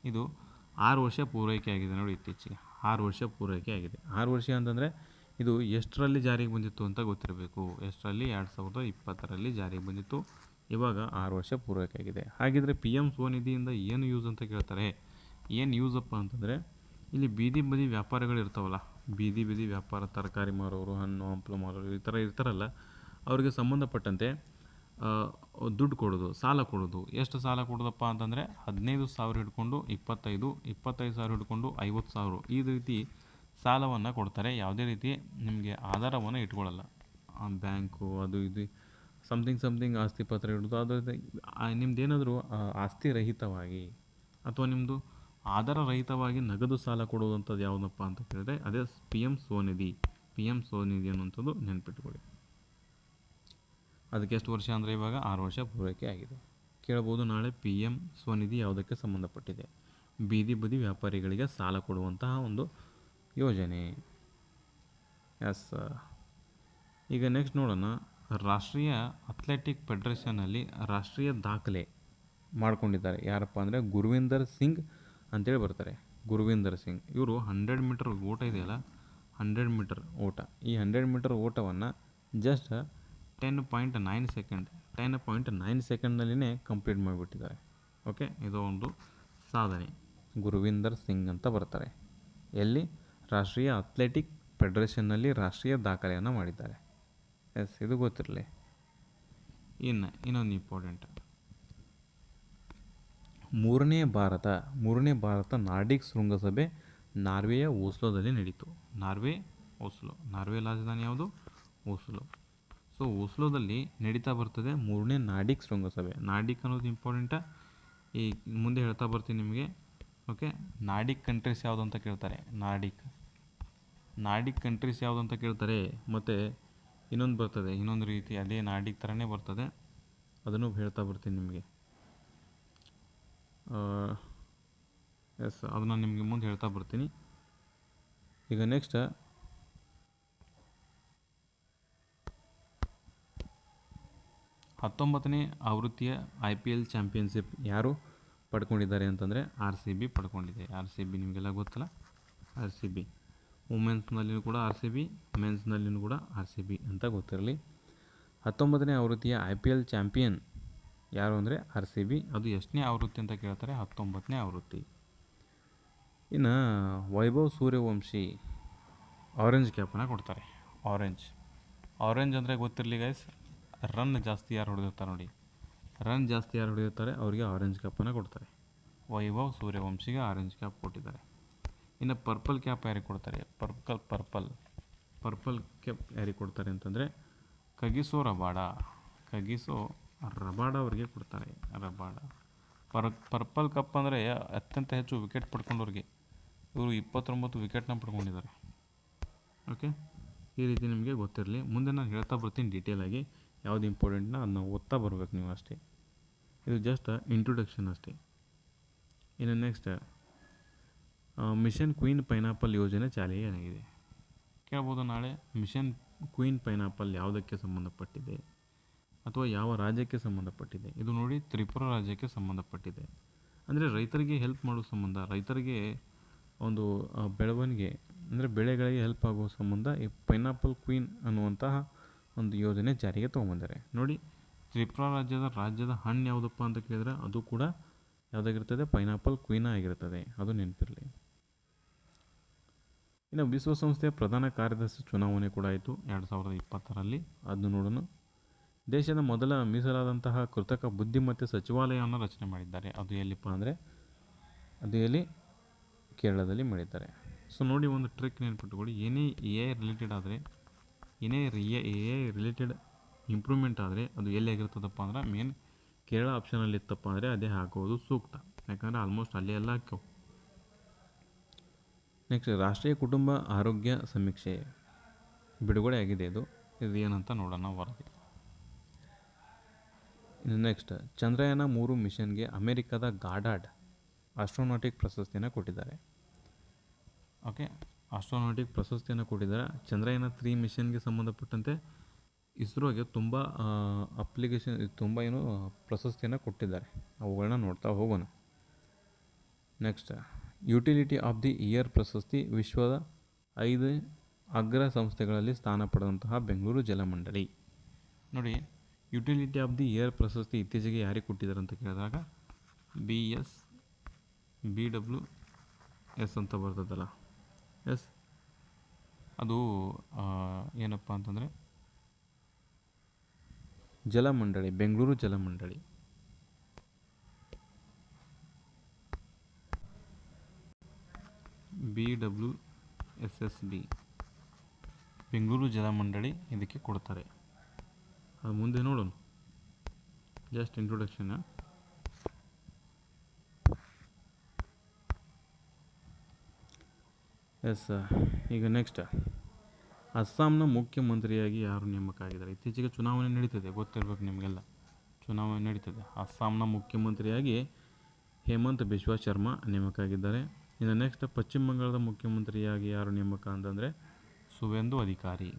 Speaker 1: ಇದು 6 ವರ್ಷ ಪೂರೈಕೆ ಆಗಿದೆ ನೋಡಿ, ಇತ್ತೀಚೆಗೆ 6 ವರ್ಷ ಪೂರೈಕೆ ಆಗಿದೆ. 6 ವರ್ಷ ಅಂತಂದರೆ ಇದು ಎಷ್ಟರಲ್ಲಿ ಜಾರಿಗೆ ಬಂದಿತ್ತು ಅಂತ ಗೊತ್ತಿರಬೇಕು. ಎಷ್ಟರಲ್ಲಿ, 2020ರಲ್ಲಿ ಜಾರಿಗೆ ಬಂದಿತ್ತು. ಇವಾಗ 6 ವರ್ಷ ಪೂರೈಕೆ ಆಗಿದೆ. ಹಾಗಿದ್ರೆ PM ಸ್ವನಿಧಿಯಿಂದ ಏನು ಯೂಸ್ ಅಂತ ಕೇಳ್ತಾರೆ. ಏನು ಯೂಸಪ್ಪ ಅಂತಂದರೆ, ಇಲ್ಲಿ ಬೀದಿ ಬದಿ ವ್ಯಾಪಾರಗಳು ಇರ್ತಾವಲ್ಲ, ಬೀದಿ ವ್ಯಾಪಾರ, ತರಕಾರಿ ಮಾರೋರು, ಹಣ್ಣು ಹಂಪಲು ಮಾರೋರು, ಈ ಥರ ಇರ್ತಾರಲ್ಲ, ಅವ್ರಿಗೆ ಸಂಬಂಧಪಟ್ಟಂತೆ ದುಡ್ಡು ಕೊಡೋದು, ಸಾಲ ಕೊಡೋದು. ಎಷ್ಟು ಸಾಲ ಕೊಡೋದಪ್ಪ ಅಂತಂದರೆ 15,000 ಹಿಡ್ಕೊಂಡು 25,000 ಹಿಡ್ಕೊಂಡು 50,000, ಈ ರೀತಿ ಸಾಲವನ್ನು ಕೊಡ್ತಾರೆ. ಯಾವುದೇ ರೀತಿ ನಿಮಗೆ ಆಧಾರವನ್ನು ಇಟ್ಕೊಳ್ಳಲ್ಲ. ಬ್ಯಾಂಕು ಅದು ಇದು ಸಮಥಿಂಗ್ ಆಸ್ತಿ ಪತ್ರ ಇಡೋದು, ಅದು ನಿಮ್ದೇನಾದರೂ ಆಸ್ತಿ ರಹಿತವಾಗಿ ಅಥವಾ ನಿಮ್ಮದು ಆಧಾರ ರಹಿತವಾಗಿ ನಗದು ಸಾಲ ಕೊಡುವಂಥದ್ದು ಯಾವುದಪ್ಪ ಅಂತ ಕೇಳಿದ್ರೆ ಅದೇ PM ಸ್ವನಿಧಿ. PM ಸ್ವನಿಧಿ ಅನ್ನುವಂಥದ್ದು ನೆನ್ಪಿಟ್ಕೊಳ್ಳಿ. ಅದಕ್ಕೆ ಎಷ್ಟು ವರ್ಷ ಅಂದರೆ ಇವಾಗ 6 ವರ್ಷ ಪೂರೈಕೆ ಆಗಿದೆ. ಕೇಳ್ಬೋದು ನಾಳೆ PM ಸ್ವನಿಧಿ ಯಾವುದಕ್ಕೆ ಸಂಬಂಧಪಟ್ಟಿದೆ, ಬೀದಿ ಬದಿ ವ್ಯಾಪಾರಿಗಳಿಗೆ ಸಾಲ ಕೊಡುವಂತಹ ಒಂದು ಯೋಜನೆ. ಎಸ್, ಈಗ ನೆಕ್ಸ್ಟ್ ನೋಡೋಣ. ರಾಷ್ಟ್ರೀಯ ಅಥ್ಲೆಟಿಕ್ ಫೆಡರೇಷನಲ್ಲಿ ರಾಷ್ಟ್ರೀಯ ದಾಖಲೆ ಮಾಡ್ಕೊಂಡಿದ್ದಾರೆ ಯಾರಪ್ಪ ಅಂದರೆ ಗುರ್ವಿಂದರ್ ಸಿಂಗ್ ಅಂತೇಳಿ ಬರ್ತಾರೆ. ಗುರ್ವಿಂದರ್ ಸಿಂಗ್ ಇವರು 100 ಮೀಟರ್ ಓಟ ಇದೆಯಲ್ಲ, 100 ಮೀಟರ್ ಓಟ, ಈ 100 ಮೀಟರ್ ಓಟವನ್ನು ಜಸ್ಟ್ 10.9 ಸೆಕೆಂಡ್ನಲ್ಲಿನೇ ಕಂಪ್ಲೀಟ್ ಮಾಡಿಬಿಟ್ಟಿದ್ದಾರೆ. ಓಕೆ, ಇದು ಒಂದು ಸಾಧನೆ. ಗುರ್ವಿಂದರ್ ಸಿಂಗ್ ಅಂತ ಬರ್ತಾರೆ. ಎಲ್ಲಿ, ರಾಷ್ಟ್ರೀಯ ಅಥ್ಲೆಟಿಕ್ ಫೆಡರೇಷನ್ನಲ್ಲಿ ರಾಷ್ಟ್ರೀಯ ದಾಖಲೆಯನ್ನು ಮಾಡಿದ್ದಾರೆ. ಎಸ್, ಇದು ಗೊತ್ತಿರಲಿ. ಇನ್ನೊಂದು ಇಂಪಾರ್ಟೆಂಟ್, ಮೂರನೇ ಭಾರತ ನಾರ್ಡಿಕ್ ಶೃಂಗಸಭೆ ನಾರ್ವೆಯ ಓಸ್ಲೋದಲ್ಲಿ ನಡೀತು. ನಾರ್ವೆ ರಾಜಧಾನಿ ಯಾವುದು, ಓಸ್ಲೋ. ಸೊ ಓಸ್ಲೋದಲ್ಲಿ ನಡೀತಾ ಬರ್ತದೆ ಮೂರನೇ ನಾರ್ಡಿಕ್ ಶೃಂಗಸಭೆ. ನಾರ್ಡಿಕ್ ಅನ್ನೋದು ಇಂಪಾರ್ಟೆಂಟ, ಈ ಮುಂದೆ ಹೇಳ್ತಾ ಬರ್ತೀನಿ ನಿಮಗೆ. ಓಕೆ, ನಾರ್ಡಿಕ್ ಕಂಟ್ರೀಸ್ ಯಾವುದು ಅಂತ ಕೇಳ್ತಾರೆ. ನಾರ್ಡಿಕ್ ಕಂಟ್ರೀಸ್ ಯಾವುದು ಅಂತ ಕೇಳ್ತಾರೆ. ಮತ್ತು ಇನ್ನೊಂದು ಬರ್ತದೆ, ಇನ್ನೊಂದು ರೀತಿ ಅದೇ ನಾರ್ಡಿಕ್ ಥರನೇ ಬರ್ತದೆ, ಅದನ್ನು ಹೇಳ್ತಾ ಬರ್ತೀನಿ ನಿಮಗೆ. ಎಸ್, ಅದನ್ನು ನಿಮಗೆ ಮುಂದೆ ಹೇಳ್ತಾ ಬರ್ತೀನಿ. ಈಗ ನೆಕ್ಸ್ಟ್ 19ನೇ ಆವೃತ್ತಿಯ IPL ಚಾಂಪಿಯನ್ಶಿಪ್ ಯಾರು ಪಡ್ಕೊಂಡಿದ್ದಾರೆ ಅಂತಂದರೆ RCB ಪಡ್ಕೊಂಡಿದೆ. RCB ನಿಮಗೆಲ್ಲ ಗೊತ್ತಲ್ಲ, RCB ವುಮೆನ್ಸ್ನಲ್ಲಿಯೂ ಕೂಡ RCB, ಮೆನ್ಸ್ನಲ್ಲಿಯೂ ಕೂಡ RCB ಅಂತ ಗೊತ್ತಿರಲಿ. 19ನೇ ಆವೃತ್ತಿಯ IPL ಚಾಂಪಿಯನ್ ಯಾರು ಅಂದರೆ RCB. ಅದು ಎಷ್ಟನೇ ಆವೃತ್ತಿ ಅಂತ ಕೇಳ್ತಾರೆ, 19ನೇ ಆವೃತ್ತಿ. ಇನ್ನು ವೈಭವ್ ಸೂರ್ಯವಂಶಿ ಆರೆಂಜ್ ಕ್ಯಾಪನ್ನು ಕೊಡ್ತಾರೆ. ಆರೆಂಜ್ ಅಂದರೆ ಗೊತ್ತಿರಲಿ ಗೈಸ್, ರನ್ ಜಾಸ್ತಿ ಯಾರು ಹೊಡೆದಿರ್ತಾರೆ ನೋಡಿ, ರನ್ ಜಾಸ್ತಿ ಯಾರು ಹೊಡೆದಿರ್ತಾರೆ ಅವರಿಗೆ ಆರೆಂಜ್ ಕ್ಯಾಪನ್ನು ಕೊಡ್ತಾರೆ. ವೈಭವ್ ಸೂರ್ಯವಂಶಿಗೆ ಆರೆಂಜ್ ಕ್ಯಾಪ್ ಕೊಟ್ಟಿದ್ದಾರೆ. ಇನ್ನು ಪರ್ಪಲ್ ಕ್ಯಾಪ್ ಯಾರಿಗೆ ಕೊಡ್ತಾರೆ? ಪರ್ಪಲ್ ಕ್ಯಾಪ್ ಯಾರಿಗೆ ಕೊಡ್ತಾರೆ ಅಂತಂದರೆ ಕಗಿಸೋ ರಬಾಡ ಅವರಿಗೆ ಕೊಡ್ತಾರೆ. ಪರ್ಪಲ್ ಕಪ್ ಅಂದರೆ ಅತ್ಯಂತ ಹೆಚ್ಚು ವಿಕೆಟ್ ಪಡ್ಕೊಂಡವ್ರಿಗೆ. ಇವರು 29 ವಿಕೆಟ್ನ ಪಡ್ಕೊಂಡಿದ್ದಾರೆ. ಓಕೆ, ಈ ರೀತಿ ನಿಮಗೆ ಗೊತ್ತಿರಲಿ. ಮುಂದೆ ನಾನು ಹೇಳ್ತಾ ಬರ್ತೀನಿ ಡೀಟೇಲಾಗಿ, ಯಾವುದು ಇಂಪಾರ್ಟೆಂಟ್ನ ಅದನ್ನ ಓದ್ತಾ ಬರ್ಬೇಕು ನೀವು ಅಷ್ಟೇ. ಇದು ಜಸ್ಟ್ ಇಂಟ್ರೊಡಕ್ಷನ್ ಅಷ್ಟೇ. ಇನ್ನು ನೆಕ್ಸ್ಟ್, ಮಿಷನ್ ಕ್ವೀನ್ ಪೈನಾಪಲ್ ಯೋಜನೆ ಚಾಲನೆಯಾಗಿದೆ. ಕೇಳ್ಬೋದು ನಾಳೆ, ಮಿಷನ್ ಕ್ವೀನ್ ಪೈನಾಪಲ್ ಯಾವುದಕ್ಕೆ ಸಂಬಂಧಪಟ್ಟಿದೆ ಅಥವಾ ಯಾವ ರಾಜ್ಯಕ್ಕೆ ಸಂಬಂಧಪಟ್ಟಿದೆ? ಇದು ನೋಡಿ, ತ್ರಿಪುರ ರಾಜ್ಯಕ್ಕೆ ಸಂಬಂಧಪಟ್ಟಿದೆ. ಅಂದರೆ ರೈತರಿಗೆ ಹೆಲ್ಪ್ ಮಾಡೋ ಸಂಬಂಧ, ರೈತರಿಗೆ ಒಂದು ಬೆಳವಣಿಗೆ ಅಂದರೆ ಬೆಳೆಗಳಿಗೆ ಹೆಲ್ಪ್ ಆಗುವ ಸಂಬಂಧ ಈ ಪೈನಾಪಲ್ ಕ್ವೀನ್ ಅನ್ನುವಂತಹ ಒಂದು ಯೋಜನೆ ಜಾರಿಗೆ ತೊಗೊಂಬಂದರೆ. ನೋಡಿ, ತ್ರಿಪುರ ರಾಜ್ಯದ ಹಣ್ಣು ಯಾವುದಪ್ಪ ಅಂತ ಕೇಳಿದರೆ ಅದು ಕೂಡ ಯಾವುದಾಗಿರ್ತದೆ? ಪೈನಾಪಲ್ ಕ್ವೀನ್ ಆಗಿರ್ತದೆ, ಅದು ನೆನಪಿರಲಿ. ಇನ್ನು ವಿಶ್ವಸಂಸ್ಥೆಯ ಪ್ರಧಾನ ಕಾರ್ಯದರ್ಶಿ ಚುನಾವಣೆ ಕೂಡ ಆಯಿತು 2020ರಲ್ಲಿ, ಅದನ್ನು ನೋಡೋಣ. ದೇಶದ ಮೊದಲ ಮೀಸಲಾದಂತಹ ಕೃತಕ ಬುದ್ಧಿಮತ್ತೆ ಸಚಿವಾಲಯವನ್ನು ರಚನೆ ಮಾಡಿದ್ದಾರೆ. ಅದು ಎಲ್ಲಿಪ್ಪ ಅಂದರೆ ಎಲ್ಲಿ? ಕೇರಳದಲ್ಲಿ ಮಾಡಿದ್ದಾರೆ. ಸೊ ನೋಡಿ, ಒಂದು ಟ್ರಿಕ್ ನೆನ್ಪಿಟ್ಟುಕೊಳ್ಳಿ, ಏನೇ ಎ ರಿಲೇಟೆಡ್ ಇಂಪ್ರೂವ್ಮೆಂಟ್ ಆದರೆ ಅದು ಎಲ್ಲಿ ಆಗಿರ್ತದಪ್ಪ ಅಂದ್ರೆ ಮೇನ್ ಕೇರಳ ಆಪ್ಷನಲ್ಲಿ ಇತ್ತಪ್ಪ ಅಂದರೆ ಅದೇ ಹಾಕೋದು ಸೂಕ್ತ. ಯಾಕಂದರೆ ಆಲ್ಮೋಸ್ಟ್ ಅಲ್ಲೇ ಎಲ್ಲ ಹಾಕ್ಯವು. ನೆಕ್ಸ್ಟ್, ರಾಷ್ಟ್ರೀಯ ಕುಟುಂಬ ಆರೋಗ್ಯ ಸಮೀಕ್ಷೆ ಬಿಡುಗಡೆ ಆಗಿದೆ. ಇದು ಏನಂತ ನೋಡೋಣ ವರದಿ. ಇನ್ನು ನೆಕ್ಸ್ಟ್, ಚಂದ್ರಯಾನ 3 ಮಿಷನ್ಗೆ ಅಮೆರಿಕದ ಗಾಡಾರ್ಡ್ ಆಸ್ಟ್ರೋನಾಟಿಕ್ ಪ್ರಶಸ್ತಿಯನ್ನು ಕೊಟ್ಟಿದ್ದಾರೆ. ಓಕೆ, ಆಸ್ಟ್ರೋನಾಟಿಕ್ ಪ್ರಶಸ್ತಿಯನ್ನು ಕೊಟ್ಟಿದ್ದಾರೆ. ಚಂದ್ರಯಾನ 3 ಮಿಷನ್ಗೆ ಸಂಬಂಧಪಟ್ಟಂತೆ ಇಸ್ರೋಗೆ ತುಂಬ ಪ್ರಶಸ್ತಿಯನ್ನು ಕೊಟ್ಟಿದ್ದಾರೆ. ಅವುಗಳನ್ನ ನೋಡ್ತಾ ಹೋಗೋಣ. Next, utility of the year ಪ್ರಶಸ್ತಿ ವಿಶ್ವದ 5 ಅಗ್ರ ಸಂಸ್ಥೆಗಳಲ್ಲಿ ಸ್ಥಾನ ಪಡೆದಂತಹ ಬೆಂಗಳೂರು ಜಲಮಂಡಳಿ. ನೋಡಿ, ಯುಟಿಲಿಟಿ ಆಫ್ ದಿ ಇಯರ್ ಪ್ರಶಸ್ತಿ ಇತ್ತೀಚೆಗೆ ಯಾರಿಗೆ ಕೊಟ್ಟಿದ್ದಾರೆ ಅಂತ ಕೇಳಿದಾಗ BWS ಅಂತ ಬರ್ತದಲ್ಲ, ಎಸ್, ಅದು ಏನಪ್ಪ ಅಂತಂದರೆ ಜಲಮಂಡಳಿ, ಬೆಂಗಳೂರು ಜಲಮಂಡಳಿ. BWSSB, ಬೆಂಗಳೂರು ಜಲಮಂಡಳಿ ಇದಕ್ಕೆ ಕೊಡ್ತಾರೆ. ಅದು ಮುಂದೆ ನೋಡೋಣ, ಜಸ್ಟ್ ಇಂಟ್ರೊಡಕ್ಷನ್. ಎಸ್, ಈಗ ನೆಕ್ಸ್ಟ್, ಅಸ್ಸಾಂನ ಮುಖ್ಯಮಂತ್ರಿಯಾಗಿ ಯಾರು ನೇಮಕ ಆಗಿದ್ದಾರೆ? ಇತ್ತೀಚೆಗೆ ಚುನಾವಣೆ ನಡೀತದೆ, ಗೊತ್ತಿರಬೇಕು ನಿಮಗೆಲ್ಲ, ಚುನಾವಣೆ ನಡೀತದೆ. ಅಸ್ಸಾಂನ ಮುಖ್ಯಮಂತ್ರಿಯಾಗಿ ಹೇಮಂತ್ ಬಿಶ್ವಾ ಶರ್ಮಾ ನೇಮಕ ಆಗಿದ್ದಾರೆ. ಇನ್ನು ನೆಕ್ಸ್ಟ್, ಪಶ್ಚಿಮ ಬಂಗಾಳದ ಮುಖ್ಯಮಂತ್ರಿಯಾಗಿ ಯಾರು ನೇಮಕ ಅಂತಂದರೆ ಸುವೇಂದು ಅಧಿಕಾರಿ.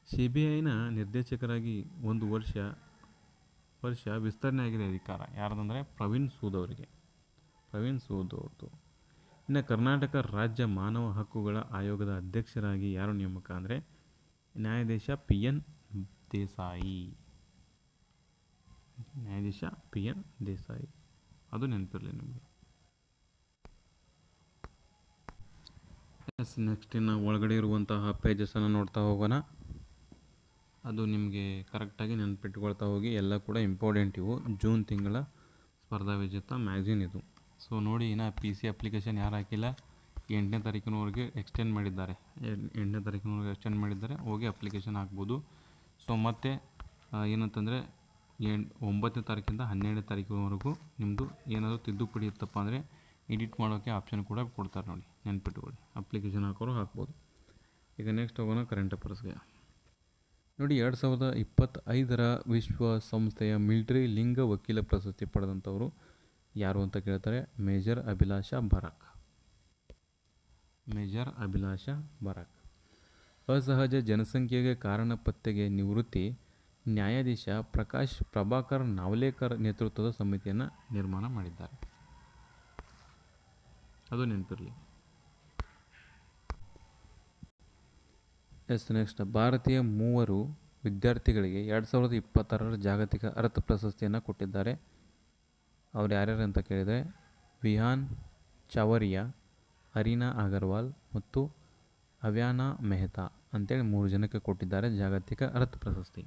Speaker 1: CBIನ ನಿರ್ದೇಶಕರಾಗಿ 1 ವರ್ಷ ವಿಸ್ತರಣೆ ಆಗಿದೆ ಅಧಿಕಾರ. ಯಾರ್ದಂದರೆ ಪ್ರವೀಣ್ ಸೂದ್ ಅವರಿಗೆ. ಅವ್ರದ್ದು. ಇನ್ನು ಕರ್ನಾಟಕ ರಾಜ್ಯ ಮಾನವ ಹಕ್ಕುಗಳ ಆಯೋಗದ ಅಧ್ಯಕ್ಷರಾಗಿ ಯಾರು ನೇಮಕ ಅಂದರೆ ನ್ಯಾಯಾಧೀಶ PN ದೇಸಾಯಿ. ಅದು ನೆನಪಿರಲಿ ನಿಮಗೆ. ಎಸ್, ನೆಕ್ಸ್ಟ್ ಇನ್ನು ಒಳಗಡೆ ಇರುವಂತಹ ಪೇಜಸನ್ನು ನೋಡ್ತಾ ಹೋಗೋಣ. ಅದು ನಿಮಗೆ ಕರೆಕ್ಟಾಗಿ ನೆನಪಿಟ್ಕೊಳ್ತಾ ಹೋಗಿ, ಎಲ್ಲ ಕೂಡ ಇಂಪಾರ್ಟೆಂಟ್ ಇವು. ಜೂನ್ ತಿಂಗಳ ಸ್ಪರ್ಧಾ ವಿಜೇತ ಮ್ಯಾಗ್ಝಿನ್ ಇದು. ಸೊ ನೋಡಿ, ಇನ್ನು PC ಅಪ್ಲಿಕೇಶನ್ ಯಾರು ಹಾಕಿಲ್ಲ 8ನೇ ತಾರೀಕಿನವರೆಗೆ ಎಕ್ಸ್ಟೆಂಡ್ ಮಾಡಿದ್ದಾರೆ. ಹೋಗಿ ಅಪ್ಲಿಕೇಶನ್ ಹಾಕ್ಬೋದು. ಸೊ ಮತ್ತು ಏನಂತಂದರೆ 9ನೇ ತಾರೀಕಿಂದ 12ನೇ ತಾರೀಕಿನವರೆಗೂ ನಿಮ್ಮದು ಏನಾದರೂ ತಿದ್ದುಪಡಿ ಇತ್ತಪ್ಪ ಅಂದರೆ ಎಡಿಟ್ ಮಾಡೋಕ್ಕೆ ಆಪ್ಷನ್ ಕೂಡ ಕೊಡ್ತಾರೆ ನೋಡಿ, ನೆನ್ಪಿಟ್ಕೊಳ್ಳಿ. ಅಪ್ಲಿಕೇಶನ್ ಹಾಕೋರು ಹಾಕ್ಬೋದು. ಈಗ ನೆಕ್ಸ್ಟ್ ಹೋಗೋಣ ಕರೆಂಟ್ ಅಫೇರ್ಸ್ಗೆ. ನೋಡಿ, 2025ರ ವಿಶ್ವಸಂಸ್ಥೆಯ ಮಿಲಿಟರಿ ಲಿಂಗ ವಕೀಲ ಪ್ರಶಸ್ತಿ ಪಡೆದಂಥವರು ಯಾರು ಅಂತ ಕೇಳ್ತಾರೆ? ಮೇಜರ್ ಅಭಿಲಾಷಾ ಬರಾಕ್. ಅಸಹಜ ಜನಸಂಖ್ಯೆಗೆ ಕಾರಣ ಪತ್ತೆಗೆ ನಿವೃತ್ತಿ ನ್ಯಾಯಾಧೀಶ ಪ್ರಭಾಕರ್ ನಾವ್ಲೇಕರ್ ನೇತೃತ್ವದ ಸಮಿತಿಯನ್ನು ನಿರ್ಮಾಣ ಮಾಡಿದ್ದಾರೆ. ಅದು ನೆನಪಿರಲಿ. ನೆಕ್ಸ್ಟ್, ಭಾರತೀಯ 3 ವಿದ್ಯಾರ್ಥಿಗಳಿಗೆ 2026ರ ಜಾಗತಿಕ ಅರ್ಥ ಪ್ರಶಸ್ತಿಯನ್ನು ಕೊಟ್ಟಿದ್ದಾರೆ. ಅವ್ರು ಯಾರ್ಯಾರು ಅಂತ ಕೇಳಿದರೆ ವಿಹಾನ್ ಚವರಿಯಾ, ಅರೀನಾ ಅಗರ್ವಾಲ್ ಮತ್ತು ಅವ್ಯಾನಾ ಮೆಹ್ತಾ ಅಂತೇಳಿ 3 ಜನಕ್ಕೆ ಕೊಟ್ಟಿದ್ದಾರೆ ಜಾಗತಿಕ ಅರ್ಥ ಪ್ರಶಸ್ತಿ.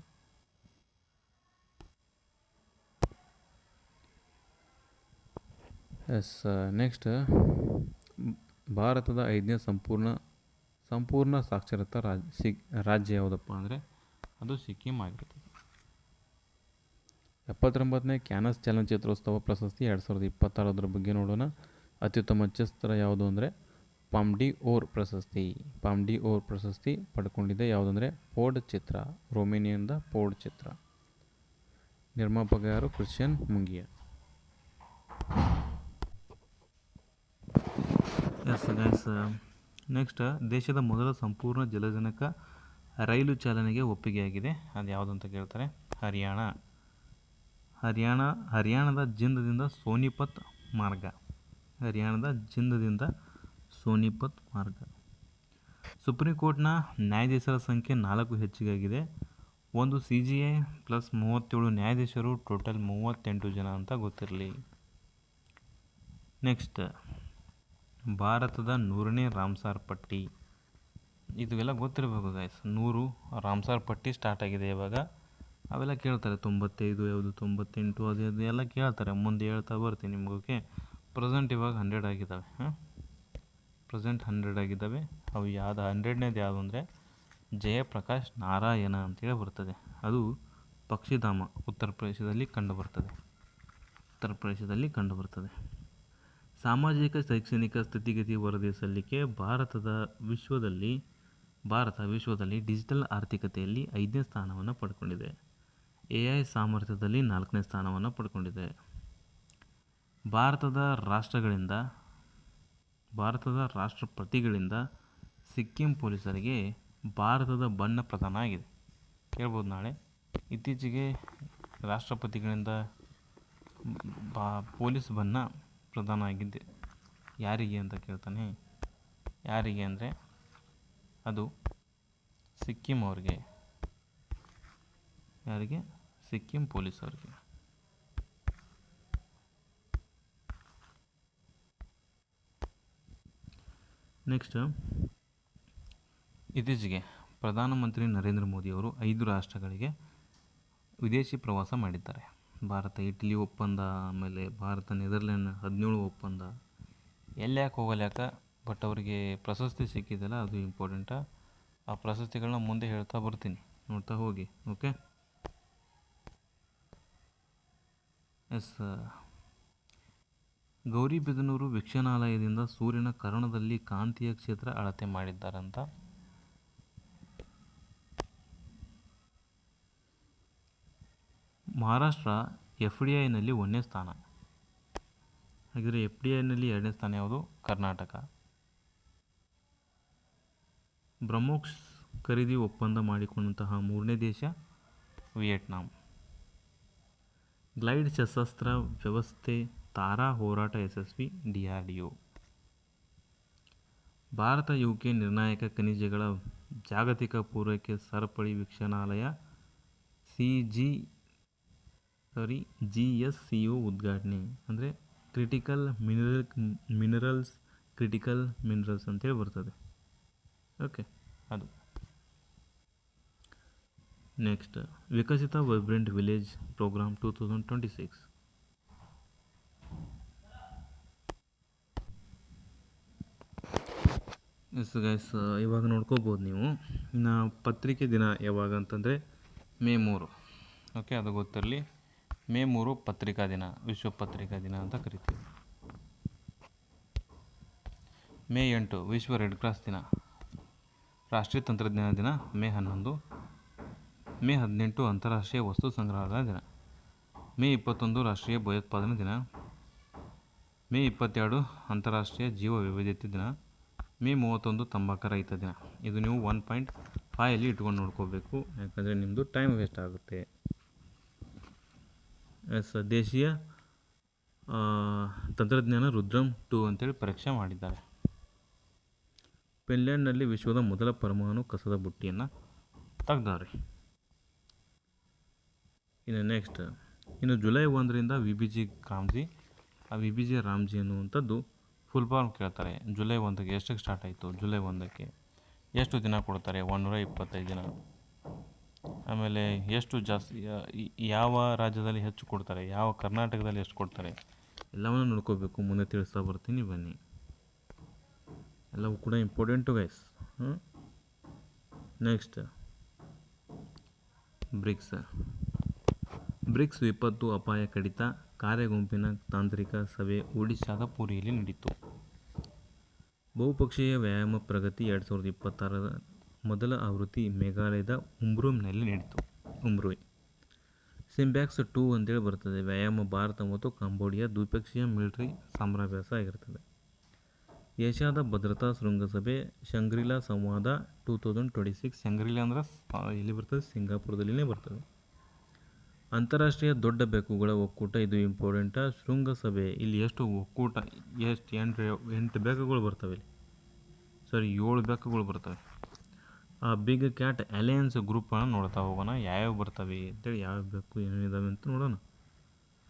Speaker 1: ನೆಕ್ಸ್ಟ್ ಭಾರತದ 5ನೇ ಸಂಪೂರ್ಣ ಸಾಕ್ಷರತಾ ರಾಜ್ಯ ಯಾವುದಪ್ಪ ಅಂದರೆ ಅದು ಸಿಕ್ಕಿಂ ಆಗಿರ್ತದೆ. 79ನೇ ಕ್ಯಾನಸ್ ಚಲನಚಿತ್ರೋತ್ಸವ ಪ್ರಶಸ್ತಿ 2026 ಬಗ್ಗೆ ನೋಡೋಣ. ಅತ್ಯುತ್ತಮ ಚಿತ್ರ ಯಾವುದು ಅಂದರೆ ಪಾಮ್ ಡಿ ಓರ್ ಪ್ರಶಸ್ತಿ ಪಡ್ಕೊಂಡಿದೆ. ಯಾವುದಂದರೆ ಪೋರ್ಡ್ ಚಿತ್ರ, ರೊಮೇನಿಯಾದ ಪೋರ್ಡ್ ಚಿತ್ರ. ನಿರ್ಮಾಪಕ ಯಾರು? ಕ್ರಿಶ್ಚಿಯನ್ ಮುಂಗಿಯಾ. ಎಸ್ ಗೈಸ್, ನೆಕ್ಸ್ಟ್ ದೇಶದ ಮೊದಲ ಸಂಪೂರ್ಣ ಜಲಜನಕ ರೈಲು ಚಾಲನೆಗೆ ಒಪ್ಪಿಗೆಯಾಗಿದೆ. ಅದು ಯಾವುದಂತ ಕೇಳ್ತಾರೆ. ಹರಿಯಾಣದ ಜಿಂದ್ದಿಂದ ಸೋನಿಪತ್ ಮಾರ್ಗ. ಸುಪ್ರೀಂ ಕೋರ್ಟ್ನ ನ್ಯಾಯಾಧೀಶರ ಸಂಖ್ಯೆ 4 ಹೆಚ್ಚಿಗಾಗಿದೆ. 1 CJI ಪ್ಲಸ್ 37 ನ್ಯಾಯಾಧೀಶರು, ಟೋಟಲ್ 38 ಜನ ಅಂತ ಗೊತ್ತಿರಲಿ. ನೆಕ್ಸ್ಟ್ ಭಾರತದ 100ನೇ ರಾಮ್ಸಾರ್ ಪಟ್ಟಿ. ಇದೆಲ್ಲ ಗೊತ್ತಿರಬೇಕು ಗೈಸ್. 100 ರಾಮ್ಸಾರ್ ಪಟ್ಟಿ ಸ್ಟಾರ್ಟ್ ಆಗಿದೆ ಇವಾಗ. ಅವೆಲ್ಲ ಕೇಳ್ತಾರೆ. 95 ಯಾವುದು, 98 ಅದು ಎಲ್ಲ ಕೇಳ್ತಾರೆ. ಮುಂದೆ ಹೇಳ್ತಾ ಬರ್ತೀನಿ ನಿಮ್ಗೆ. ಓಕೆ, ಪ್ರೆಸೆಂಟ್ ಇವಾಗ 100 ಆಗಿದ್ದಾವೆ. ಪ್ರೆಸೆಂಟ್ 100 ಆಗಿದ್ದಾವೆ. ಅವು ಯಾವುದು 100ನೇದು ಯಾವುದು ಅಂದರೆ ಜಯಪ್ರಕಾಶ್ ನಾರಾಯಣ ಅಂತೇಳಿ ಬರ್ತದೆ. ಅದು ಪಕ್ಷಿಧಾಮ ಉತ್ತರ ಪ್ರದೇಶದಲ್ಲಿ ಕಂಡುಬರ್ತದೆ. ಸಾಮಾಜಿಕ ಶೈಕ್ಷಣಿಕ ಸ್ಥಿತಿಗತಿ ವರದಿ ಸಲ್ಲಿಕೆ. ಭಾರತ ವಿಶ್ವದಲ್ಲಿ ಡಿಜಿಟಲ್ ಆರ್ಥಿಕತೆಯಲ್ಲಿ 5ನೇ ಸ್ಥಾನವನ್ನು ಪಡ್ಕೊಂಡಿದೆ. AI ಸಾಮರ್ಥ್ಯದಲ್ಲಿ 4ನೇ ಸ್ಥಾನವನ್ನು ಪಡ್ಕೊಂಡಿದೆ. ಭಾರತದ ರಾಷ್ಟ್ರಪತಿಗಳಿಂದ ಸಿಕ್ಕಿಂ ಪೊಲೀಸರಿಗೆ ಭಾರತದ ಬಣ್ಣ ಪ್ರದಾನ ಆಗಿದೆ. ಕೇಳ್ಬೋದು ನಾಳೆ. ಇತ್ತೀಚೆಗೆ ರಾಷ್ಟ್ರಪತಿಗಳಿಂದ ಪೊಲೀಸ್ ಬಣ್ಣ ಪ್ರದಾನ ಆಗಿದ್ದೆ. ಯಾರಿಗೆ ಅಂತ ಕೇಳ್ತಾನೆ. ಯಾರಿಗೆ ಅಂದರೆ ಅದು ಸಿಕ್ಕಿಂ ಅವ್ರಿಗೆ. ಯಾರಿಗೆ? ಸಿಕ್ಕಿಂ ಪೊಲೀಸ್ ಅವ್ರಿಗೆ. ನೆಕ್ಸ್ಟ್, ಇತ್ತೀಚೆಗೆ ಪ್ರಧಾನಮಂತ್ರಿ ನರೇಂದ್ರ ಮೋದಿಯವರು 5 ರಾಷ್ಟ್ರಗಳಿಗೆ ವಿದೇಶಿ ಪ್ರವಾಸ ಮಾಡಿದ್ದಾರೆ. ಭಾರತ ಇಟಲಿ ಒಪ್ಪಂದ, ಆಮೇಲೆ ಭಾರತ ನೆದರ್ಲ್ಯಾಂಡ್ 17 ಒಪ್ಪಂದ. ಯಾಕೆ ಹೋಗಲ್ಯಾಕ, ಬಟ್ ಅವರಿಗೆ ಪ್ರಶಸ್ತಿ ಸಿಕ್ಕಿದೆಲ್ಲ ಅದು ಇಂಪಾರ್ಟೆಂಟ. ಆ ಪ್ರಶಸ್ತಿಗಳನ್ನ ಮುಂದೆ ಹೇಳ್ತಾ ಬರ್ತೀನಿ, ನೋಡ್ತಾ ಹೋಗಿ. ಓಕೆ. ಎಸ್, ಗೌರಿಬಿದನೂರು ವೀಕ್ಷಣಾಲಯದಿಂದ ಸೂರ್ಯನ ಕರ್ಣದಲ್ಲಿ ಕಾಂತೀಯ ಕ್ಷೇತ್ರ ಅಳತೆ ಮಾಡಿದ್ದಾರಂತ. ಮಹಾರಾಷ್ಟ್ರ FDIನಲ್ಲಿ 1ನೇ ಸ್ಥಾನ. ಹಾಗಿದ್ರೆ FDIನಲ್ಲಿ 2ನೇ ಸ್ಥಾನ ಯಾವುದು? ಕರ್ನಾಟಕ. ಬ್ರಹ್ಮೋಸ್ ಖರೀದಿ ಒಪ್ಪಂದ ಮಾಡಿಕೊಂಡಂತಹ 3ನೇ ದೇಶ ವಿಯೆಟ್ನಾಂ. ಗ್ಲೈಡ್ ಸಶಸ್ತ್ರ ವ್ಯವಸ್ಥೆ ತಾರಾ ಹೋರಾಟ ಯಶಸ್ವಿ, DRDO. ಭಾರತ UK ನಿರ್ಣಾಯಕ ಖನಿಜಗಳ ಜಾಗತಿಕ ಪೂರೈಕೆ ಸರಪಳಿ ವೀಕ್ಷಣಾಲಯ GSCO ಉದ್ಘಾಟನೆ. ಅಂದರೆ ಕ್ರಿಟಿಕಲ್ ಮಿನರಲ್ಸ್ ಅಂತೇಳಿ ಬರ್ತದೆ. ಓಕೆ, ಅದು. ನೆಕ್ಸ್ಟ್, ವಿಕಸಿತ vibrant village programme 2026. Yes guys, ಇವಾಗ ನೋಡ್ಕೋಬೋದು ನೀವು. ಇನ್ನು ಪತ್ರಿಕೆ ದಿನ ಯಾವಾಗ ಅಂತಂದರೆ ಮೇ 3. ಓಕೆ, ಅದು ಗೊತ್ತಿರಲಿ. ಮೇ 3 ಪತ್ರಿಕಾ ದಿನ, ವಿಶ್ವ ಪತ್ರಿಕಾ ದಿನ ಅಂತ ಕರಿತೀವಿ. ಮೇ 8 ವಿಶ್ವ ರೆಡ್ ಕ್ರಾಸ್ ದಿನ. ರಾಷ್ಟ್ರೀಯ ತಂತ್ರಜ್ಞಾನ ದಿನ ಮೇ 11. ಮೇ 18 ಅಂತಾರಾಷ್ಟ್ರೀಯ ವಸ್ತು ಸಂಗ್ರಹಾಲಯ ದಿನ. ಮೇ 21 ರಾಷ್ಟ್ರೀಯ ಭಯೋತ್ಪಾದನಾ ದಿನ. ಮೇ 22 ಅಂತಾರಾಷ್ಟ್ರೀಯ ಜೀವ ವೈವಿಧ್ಯತೆ ದಿನ. ಮೇ 31 ತಂಬಾಕು ರಹಿತ ದಿನ. ಇದು ನೀವು 1.5 ಇಟ್ಕೊಂಡು ನೋಡ್ಕೋಬೇಕು, ಯಾಕಂದರೆ ನಿಮ್ಮದು ಟೈಮ್ ವೇಸ್ಟ್ ಆಗುತ್ತೆ. ದೇಶೀಯ ತಂತ್ರಜ್ಞಾನ ರುದ್ರಮ್ 2 ಅಂತೇಳಿ ಪರೀಕ್ಷೆ ಮಾಡಿದ್ದಾರೆ. ಫಿನ್ಲ್ಯಾಂಡ್ನಲ್ಲಿ ವಿಶ್ವದ ಮೊದಲ ಪರಮಾಣು ಕಸದ ಬುಟ್ಟಿಯನ್ನು ತೆಗ್ದಾರೆ. ಇನ್ನು ನೆಕ್ಸ್ಟ್, ಇನ್ನು ಜುಲೈ 1ರಿಂದ VBG ರಾಮ್ಜಿ. ಆ VBG ರಾಮ್ಜಿ ಅನ್ನುವಂಥದ್ದು ಫುಲ್ ಫಾರ್ಮ್ ಕೇಳ್ತಾರೆ. ಜುಲೈ 1ಕ್ಕೆ ಎಷ್ಟಕ್ಕೆ ಸ್ಟಾರ್ಟ್ ಆಯಿತು, ಜುಲೈ 1ಕ್ಕೆ ಎಷ್ಟು ದಿನ ಕೊಡ್ತಾರೆ, 125 ದಿನ. ಆಮೇಲೆ ಎಷ್ಟು ಜಾಸ್ತಿ ಯಾವ ರಾಜ್ಯದಲ್ಲಿ ಹೆಚ್ಚು ಕೊಡ್ತಾರೆ, ಯಾವ ಕರ್ನಾಟಕದಲ್ಲಿ ಎಷ್ಟು ಕೊಡ್ತಾರೆ, ಎಲ್ಲವನ್ನು ನೋಡ್ಕೋಬೇಕು. ಮುಂದೆ ತಿಳಿಸ್ತಾ ಬರ್ತೀನಿ ಬನ್ನಿ. ಎಲ್ಲವೂ ಕೂಡ ಇಂಪಾರ್ಟೆಂಟು ಗೈಸ್. ನೆಕ್ಸ್ಟ್ ಬ್ರಿಕ್ಸ್ ವಿಪತ್ತು ಅಪಾಯ ಕಡಿತ ಕಾರ್ಯಗುಂಪಿನ ತಾಂತ್ರಿಕ ಸಭೆ ಒಡಿಶಾದ ಪುರಿಯಲ್ಲಿ ನಡೆಯಿತು. ಬಹುಪಕ್ಷೀಯ ವ್ಯಾಯಾಮ ಪ್ರಗತಿ 2026ರ ಮೊದಲ ಆವೃತ್ತಿ ಮೇಘಾಲಯದ ಉಮ್ರೂಮ್ನಲ್ಲಿ ನಡೆಯಿತು. ಸಿಂಬ್ಯಾಕ್ಸ್ 2 ಅಂತೇಳಿ ಬರ್ತದೆ. ವ್ಯಾಯಾಮ ಭಾರತ ಮತ್ತು ಕಾಂಬೋಡಿಯಾ ದ್ವಿಪಕ್ಷೀಯ ಮಿಲಿಟರಿ ಸಮರಾಭ್ಯಾಸ ಆಗಿರ್ತದೆ. ಏಷ್ಯಾದ ಭದ್ರತಾ ಶೃಂಗಸಭೆ ಶಂಗ್ರಿಲಾ ಸಂವಾದ 2026. ಶಂಗ್ರಿಲಾ ಅಂದ್ರೆ ಎಲ್ಲಿ ಬರ್ತದೆ, ಸಿಂಗಾಪುರದಲ್ಲಿನೇ ಬರ್ತದೆ. ಅಂತಾರಾಷ್ಟ್ರೀಯ ದೊಡ್ಡ ಬೆಕ್ಕುಗಳ ಒಕ್ಕೂಟ, ಇದು ಇಂಪಾರ್ಟೆಂಟ. ಶೃಂಗಸಭೆ ಇಲ್ಲಿ ಎಷ್ಟು ಒಕ್ಕೂಟ, ಎಷ್ಟು 8 ಬೆಕ್ಕುಗಳು ಬರ್ತವೆ ಇಲ್ಲಿ, 7 ಬೆಕ್ಕುಗಳು ಬರ್ತವೆ. ಆ ಬಿಗ್ ಕ್ಯಾಟ್ ಅಲಯನ್ಸ್ ಗ್ರೂಪನ್ನು ನೋಡ್ತಾ ಹೋಗೋಣ, ಯಾವ್ಯಾವ ಬರ್ತವೆ ಅಂತೇಳಿ, ಯಾವ ಬೇಕು ಏನೇನಿದಾವೆ ಅಂತ ನೋಡೋಣ.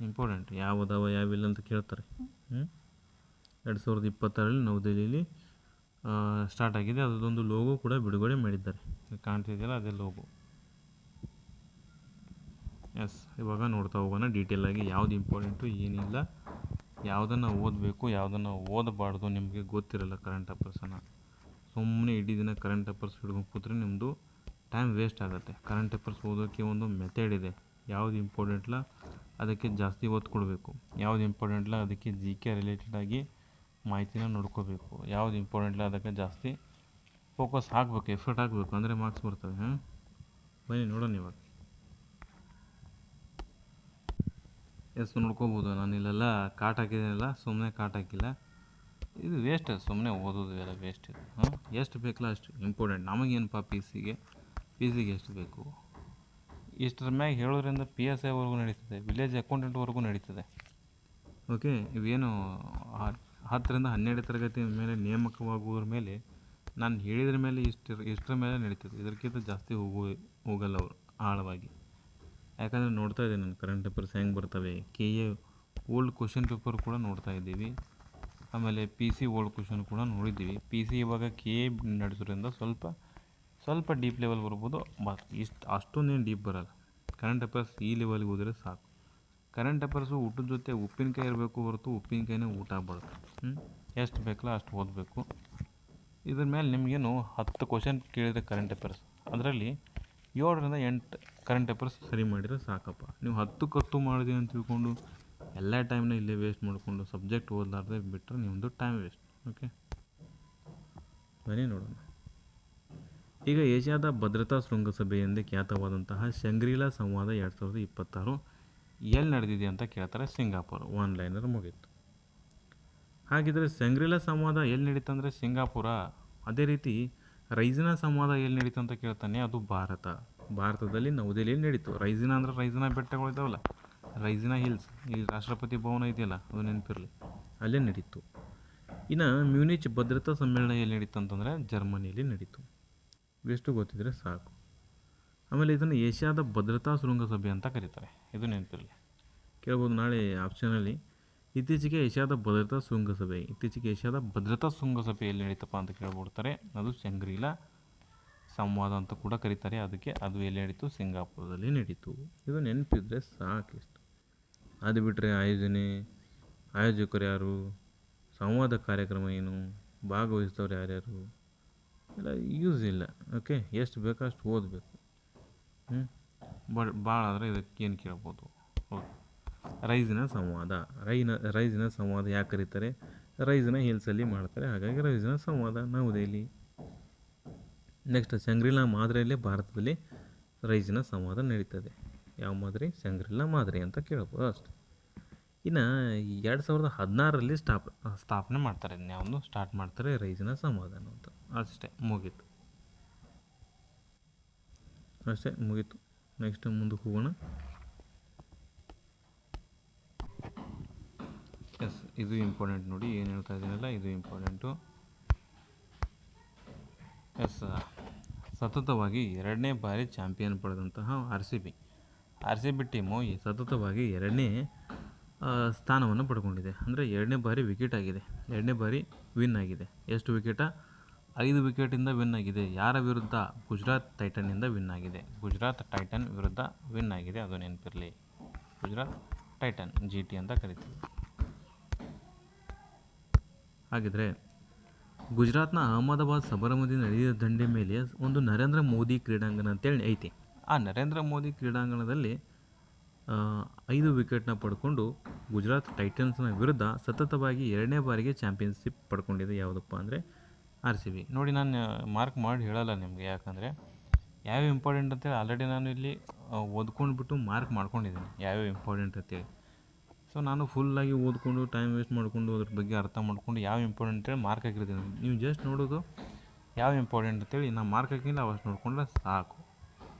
Speaker 1: ಇಂಪಾರ್ಟೆಂಟ್ ಯಾವುದಾವ ಯಾವಿಲ್ಲ ಅಂತ ಕೇಳ್ತಾರೆ. 2026ರಲ್ಲಿ ನವದೆಹಲಿಯಲ್ಲಿ ಸ್ಟಾರ್ಟ್ ಆಗಿದೆ. ಅದೊಂದು ಲೋಗೋ ಕೂಡ ಬಿಡುಗಡೆ ಮಾಡಿದ್ದಾರೆ, ಕಾಣ್ತಿದೆಯಲ್ಲ ಅದೇ ಲೋಗೋ. ಎಸ್, ಇವಾಗ ನೋಡ್ತಾ ಹೋಗೋಣ ಡೀಟೇಲಾಗಿ ಯಾವುದು ಇಂಪಾರ್ಟೆಂಟು ಏನಿಲ್ಲ, ಯಾವುದನ್ನು ಓದಬೇಕು ಯಾವುದನ್ನು ಓದಬಾರ್ದು ನಿಮಗೆ ಗೊತ್ತಿರಲ್ಲ. ಕರೆಂಟ್ ಅಫೇರ್ಸನ್ನು ಸುಮ್ಮನೆ ಇಡೀ ದಿನ ಕರೆಂಟ್ ಅಫೇರ್ಸ್ ಹಿಡ್ಕೊಂಡು ಕೂತ್ರೆ ನಿಮ್ಮದು ಟೈಮ್ ವೇಸ್ಟ್ ಆಗುತ್ತೆ. ಕರೆಂಟ್ ಅಫೇರ್ಸ್ ಓದೋಕ್ಕೆ ಒಂದು ಮೆಥಡ್ ಇದೆ. ಯಾವುದು ಇಂಪಾರ್ಟೆಂಟ್ಲ ಅದಕ್ಕೆ ಜಾಸ್ತಿ ಒತ್ತು ಕೊಡಬೇಕು, ಯಾವುದು ಇಂಪಾರ್ಟೆಂಟ್ಲ ಅದಕ್ಕೆ GK ರಿಲೇಟೆಡಾಗಿ ಮಾಹಿತಿನ ನೋಡ್ಕೋಬೇಕು, ಯಾವುದು ಇಂಪಾರ್ಟೆಂಟ್ಲ ಅದಕ್ಕೆ ಜಾಸ್ತಿ ಫೋಕಸ್ ಹಾಕಬೇಕು, ಎಫರ್ಟ್ ಹಾಕಬೇಕು, ಅಂದರೆ ಮಾರ್ಕ್ಸ್ ಬರ್ತವೆ. ಬನ್ನಿ ನೋಡೋಣ ಇವಾಗ. ಎಸ್, ನೋಡ್ಕೋಬೋದು. ನಾನು ಇಲ್ಲೆಲ್ಲ ಕಾಟ್ ಹಾಕಿದ್ದೀನಲ್ಲ, ಸುಮ್ಮನೆ ಕಾಟ್ ಹಾಕಿಲ್ಲ. ಇದು ವೇಸ್ಟ್, ಸುಮ್ಮನೆ ಓದೋದು ಎಲ್ಲ ವೇಸ್ಟ್ ಇದು. ಎಷ್ಟು ಬೇಕಲ್ಲ ಅಷ್ಟು ಇಂಪಾರ್ಟೆಂಟ್. ನಮಗೇನಪ್ಪ ಪಿ ಸಿಗೆ ಎಷ್ಟು ಬೇಕು, ಇಷ್ಟರ ಮ್ಯಾಗ ಹೇಳೋದ್ರಿಂದ PSI ವರೆಗೂ ನಡೀತದೆ, ವಿಲೇಜ್ ಅಕೌಂಟೆಂಟ್ವರೆಗೂ ನಡೀತದೆ. ಓಕೆ, ಇವೇನು 10ರಿಂದ 12 ತರಗತಿ ಮೇಲೆ ನೇಮಕವಾಗುವುದ್ರ ಮೇಲೆ ನಾನು ಹೇಳಿದ್ರ ಮೇಲೆ ಇಷ್ಟರ ಮೇಲೆ ನಡೀತದೆ. ಇದಕ್ಕಿಂತ ಜಾಸ್ತಿ ಹೋಗಲ್ಲ ಅವರು ಆಳವಾಗಿ. ಯಾಕಂದರೆ ನೋಡ್ತಾ ಇದ್ದೀನಿ ನಾನು ಕರೆಂಟ್ ಅಫೇರ್ಸ್ ಹೆಂಗೆ ಬರ್ತವೆ. KA ಓಲ್ಡ್ ಕ್ವಶನ್ ಪೇಪರ್ ಕೂಡ ನೋಡ್ತಾ ಇದ್ದೀವಿ. ಆಮೇಲೆ PC ಓಲ್ಡ್ ಕ್ವಶನ್ ಕೂಡ ನೋಡಿದ್ದೀವಿ. PC ಇವಾಗ KA ನಡೆಸೋದ್ರಿಂದ ಸ್ವಲ್ಪ ಡೀಪ್ ಲೆವೆಲ್ ಬರ್ಬೋದು, ಅಷ್ಟೊಂದೇನು ಡೀಪ್ ಬರೋಲ್ಲ. ಕರೆಂಟ್ ಅಫೇರ್ಸ್ ಈ ಲೆವೆಲ್ಗೆ ಹೋದರೆ ಸಾಕು. ಕರೆಂಟ್ ಅಫೇರ್ಸು ಊಟದ ಜೊತೆ ಉಪ್ಪಿನಕಾಯಿ ಇರಬೇಕು ಹೊರತು ಉಪ್ಪಿನಕಾಯಿನೇ ಊಟ ಆಗ್ಬಾರ್ದು. ಎಷ್ಟು ಬೇಕಲ್ಲ ಅಷ್ಟು ಓದಬೇಕು. ಇದ್ರ ಮೇಲೆ ನಿಮಗೇನು 10 ಕ್ವಶನ್ ಕೇಳಿದರೆ ಕರೆಂಟ್ ಅಫೇರ್ಸ್, ಅದರಲ್ಲಿ 7ರಿಂದ 8 ಕರೆಂಟ್ ಅಫೇರ್ಸ್ ಸರಿ ಮಾಡಿದರೆ ಸಾಕಪ್ಪ. ನೀವು 10 ಕತ್ತು ಮಾಡಿದೀನಿ ಅಂತ ತಿಳ್ಕೊಂಡು ಎಲ್ಲ ಟೈಮ್ನ ಇಲ್ಲೇ ವೇಸ್ಟ್ ಮಾಡಿಕೊಂಡು ಸಬ್ಜೆಕ್ಟ್ ಓದಲಾರ್ದೆ ಬಿಟ್ಟರೆ ನಿಮ್ಮದು ಟೈಮ್ ವೇಸ್ಟ್. ಓಕೆ, ಬನ್ನಿ ನೋಡೋಣ. ಈಗ ಏಷ್ಯಾದ ಭದ್ರತಾ ಶೃಂಗಸಭೆ ಎಂದೇ ಖ್ಯಾತವಾದಂತಹ ಶಂಗ್ರಿಲಾ ಸಂವಾದ 2026 ಎಲ್ಲಿ ನಡೆದಿದೆ ಅಂತ ಕೇಳ್ತಾರೆ. ಸಿಂಗಾಪುರ. ಆನ್ಲೈನರ್ ಮುಗೀತು. ಹಾಗಿದ್ರೆ ಶಂಗ್ರಿಲಾ ಸಂವಾದ ಎಲ್ಲಿ ನಡೀತಂದರೆ ಸಿಂಗಾಪುರ. ಅದೇ ರೀತಿ ರೈಸಿನಾ ಸಂವಾದ ಎಲ್ಲಿ ನಡೀತು ಅಂತ ಕೇಳ್ತಾನೆ, ಅದು ಭಾರತದಲ್ಲಿ ನವದೆಹಲಿಯಲ್ಲಿ ನಡೀತು. ರೈಸಿನಾ ಅಂದರೆ ರೈಸಿನಾ ಬೆಟ್ಟಗಳು ಇದ್ದಾವಲ್ಲ, ರೈಸಿನಾ ಹಿಲ್ಸ್, ಈ ರಾಷ್ಟ್ರಪತಿ ಭವನ ಇದೆಯಲ್ಲ ಅದು ನೆನಪಿರಲಿ, ಅಲ್ಲೇ ನಡೀತು. ಇನ್ನು ಮ್ಯೂನಿಚ್ ಭದ್ರತಾ ಸಮ್ಮೇಳನ ಎಲ್ಲಿ ನಡೀತು ಅಂತಂದರೆ ಜರ್ಮನಿಯಲ್ಲಿ ನಡೀತು. ಇವೆಷ್ಟು ಗೊತ್ತಿದ್ರೆ ಸಾಕು. ಆಮೇಲೆ ಇದನ್ನು ಏಷ್ಯಾದ ಭದ್ರತಾ ಶೃಂಗಸಭೆ ಅಂತ ಕರೀತಾರೆ, ಇದು ನೆನಪಿರಲಿ. ಕೇಳ್ಬೋದು ನಾಳೆ ಆಪ್ಷನಲ್ಲಿ. ಇತ್ತೀಚೆಗೆ ಏಷ್ಯಾದ ಭದ್ರತಾ ಶೃಂಗಸಭೆ ಎಲ್ಲಿ ನಡೀತಪ್ಪ ಅಂತ ಕೇಳ್ಬಿಡ್ತಾರೆ. ಅದು ಶಂಗ್ರಿಲಾ ಸಂವಾದ ಅಂತ ಕೂಡ ಕರೀತಾರೆ ಅದಕ್ಕೆ. ಅದು ಎಲ್ಲಿ ನಡೀತು, ಸಿಂಗಾಪುರದಲ್ಲಿ ನಡೀತು. ಇದು ನೆನಪಿದ್ರೆ ಸಾಕಿಷ್ಟು. ಅದು ಬಿಟ್ಟರೆ ಆಯೋಜಕರು ಯಾರು, ಸಂವಾದ ಕಾರ್ಯಕ್ರಮ ಏನು, ಭಾಗವಹಿಸಿದವ್ರು ಯಾರ್ಯಾರು ಎಲ್ಲ ಯೂಸ್ ಇಲ್ಲ. ಓಕೆ, ಎಷ್ಟು ಬೇಕೋ ಅಷ್ಟು ಓದಬೇಕು. ಭಾಳ ಆದರೆ ಇದಕ್ಕೇನು ಕೇಳ್ಬೋದು. ಓಕೆ, ರೈಸಿನಾ ಸಂವಾದ ಯಾಕೆ ಕರೀತಾರೆ, ರೈಸಿನಾ ಹಿಲ್ಸಲ್ಲಿ ಮಾಡ್ತಾರೆ, ಹಾಗಾಗಿ ರೈಸಿನಾ ಸಂವಾದ ನವದೆಹಲಿ. ನೆಕ್ಸ್ಟ್ ಶಂಗ್ರಿಲಾ ಮಾದರಿಯಲ್ಲೇ ಭಾರತದಲ್ಲಿ ರೈಸಿನಾ ಸಂವಾದ ನಡೀತದೆ. ಯಾವ ಮಾದರಿ, ಶಂಗ್ರಿಲಾ ಮಾದರಿ ಅಂತ ಕೇಳ್ಬೋದು ಅಷ್ಟೆ. ಇನ್ನು 2016ರಲ್ಲಿ ಸ್ಥಾಪನೆ ಮಾಡ್ತಾರೆ, ಯಾವುದು ಸ್ಟಾರ್ಟ್ ಮಾಡ್ತಾರೆ ರೈಸಿನಾ ಸಂವಾದ ಅಂತ. ಅಷ್ಟೇ, ಮುಗೀತು. ನೆಕ್ಸ್ಟ್ ಮುಂದಕ್ಕೆ ಹೋಗೋಣ. ಎಸ್, ಇದು ಇಂಪಾರ್ಟೆಂಟ್ ನೋಡಿ, ಏನು ಹೇಳ್ತಾ ಇದ್ದೀನಲ್ಲ ಇದು ಇಂಪಾರ್ಟೆಂಟು. ಎಸ್, ಸತತವಾಗಿ 2ನೇ ಬಾರಿ ಚಾಂಪಿಯನ್ ಪಡೆದಂತಹ RCB ಟೀಮು ಸತತವಾಗಿ 2ನೇ ಸ್ಥಾನವನ್ನು ಪಡ್ಕೊಂಡಿದೆ. ಅಂದರೆ 2ನೇ ಬಾರಿ ವಿಕೆಟ್ ಆಗಿದೆ, 2ನೇ ಬಾರಿ ವಿನ್ ಆಗಿದೆ. ಎಷ್ಟು ವಿಕೆಟ? 5 ವಿಕೆಟಿಂದ ವಿನ್ ಆಗಿದೆ. ಯಾರ ವಿರುದ್ಧ? ಗುಜರಾತ್ ಟೈಟನ್ನಿಂದ ವಿನ್ ಆಗಿದೆ. ಗುಜರಾತ್ ಟೈಟನ್ ವಿರುದ್ಧ ವಿನ್ ಆಗಿದೆ, ಅದು ನೆನಪಿರಲಿ. ಗುಜರಾತ್ ಟೈಟನ್, GT ಅಂತ ಕರಿತೀವಿ. ಹಾಗಿದ್ರೆ ಗುಜರಾತ್ನ ಅಹಮದಾಬಾದ್ ಸಬರಮತಿ ನದಿಯ ದಂಡೆ ಮೇಲೆ ಒಂದು ನರೇಂದ್ರ ಮೋದಿ ಕ್ರೀಡಾಂಗಣ ಅಂತೇಳಿ ಐತಿ. ಆ ನರೇಂದ್ರ ಮೋದಿ ಕ್ರೀಡಾಂಗಣದಲ್ಲಿ 5 ವಿಕೆಟ್ನ ಪಡ್ಕೊಂಡು ಗುಜರಾತ್ ಟೈಟನ್ಸ್ನ ವಿರುದ್ಧ ಸತತವಾಗಿ 2ನೇ ಬಾರಿಗೆ ಚಾಂಪಿಯನ್ಶಿಪ್ ಪಡ್ಕೊಂಡಿದೆ. ಯಾವುದಪ್ಪ ಅಂದರೆ RCB. ನೋಡಿ, ನಾನು ಮಾರ್ಕ್ ಮಾಡಿ ಹೇಳಲ್ಲ ನಿಮಗೆ, ಯಾಕಂದರೆ ಯಾವ್ಯಾವ ಇಂಪಾರ್ಟೆಂಟ್ ಅಂತೇಳಿ ಆಲ್ರೆಡಿ ನಾನು ಇಲ್ಲಿ ಓದ್ಕೊಂಡ್ಬಿಟ್ಟು ಮಾರ್ಕ್ ಮಾಡ್ಕೊಂಡಿದ್ದೀನಿ, ಯಾವ್ಯಾವ ಇಂಪಾರ್ಟೆಂಟ್ ಅಂತೇಳಿ. ಸೊ ನಾನು ಫುಲ್ಲಾಗಿ ಓದ್ಕೊಂಡು ಟೈಮ್ ವೇಸ್ಟ್ ಮಾಡಿಕೊಂಡು ಅದ್ರ ಬಗ್ಗೆ ಅರ್ಥ ಮಾಡ್ಕೊಂಡು ಯಾವ ಇಂಪಾರ್ಟೆಂಟ್ ಅಂತೇಳಿ ಮಾರ್ಕ್ ಹಾಕಿರ್ತೀನಿ. ನೀವು ಜಸ್ಟ್ ನೋಡೋದು ಯಾವ ಇಂಪಾರ್ಟೆಂಟ್ ಅಂತೇಳಿ ನಾನು ಮಾರ್ಕ್ ಹಾಕಿಲ್ಲ, ಅವಷ್ಟು ನೋಡ್ಕೊಂಡ್ರೆ ಸಾಕು.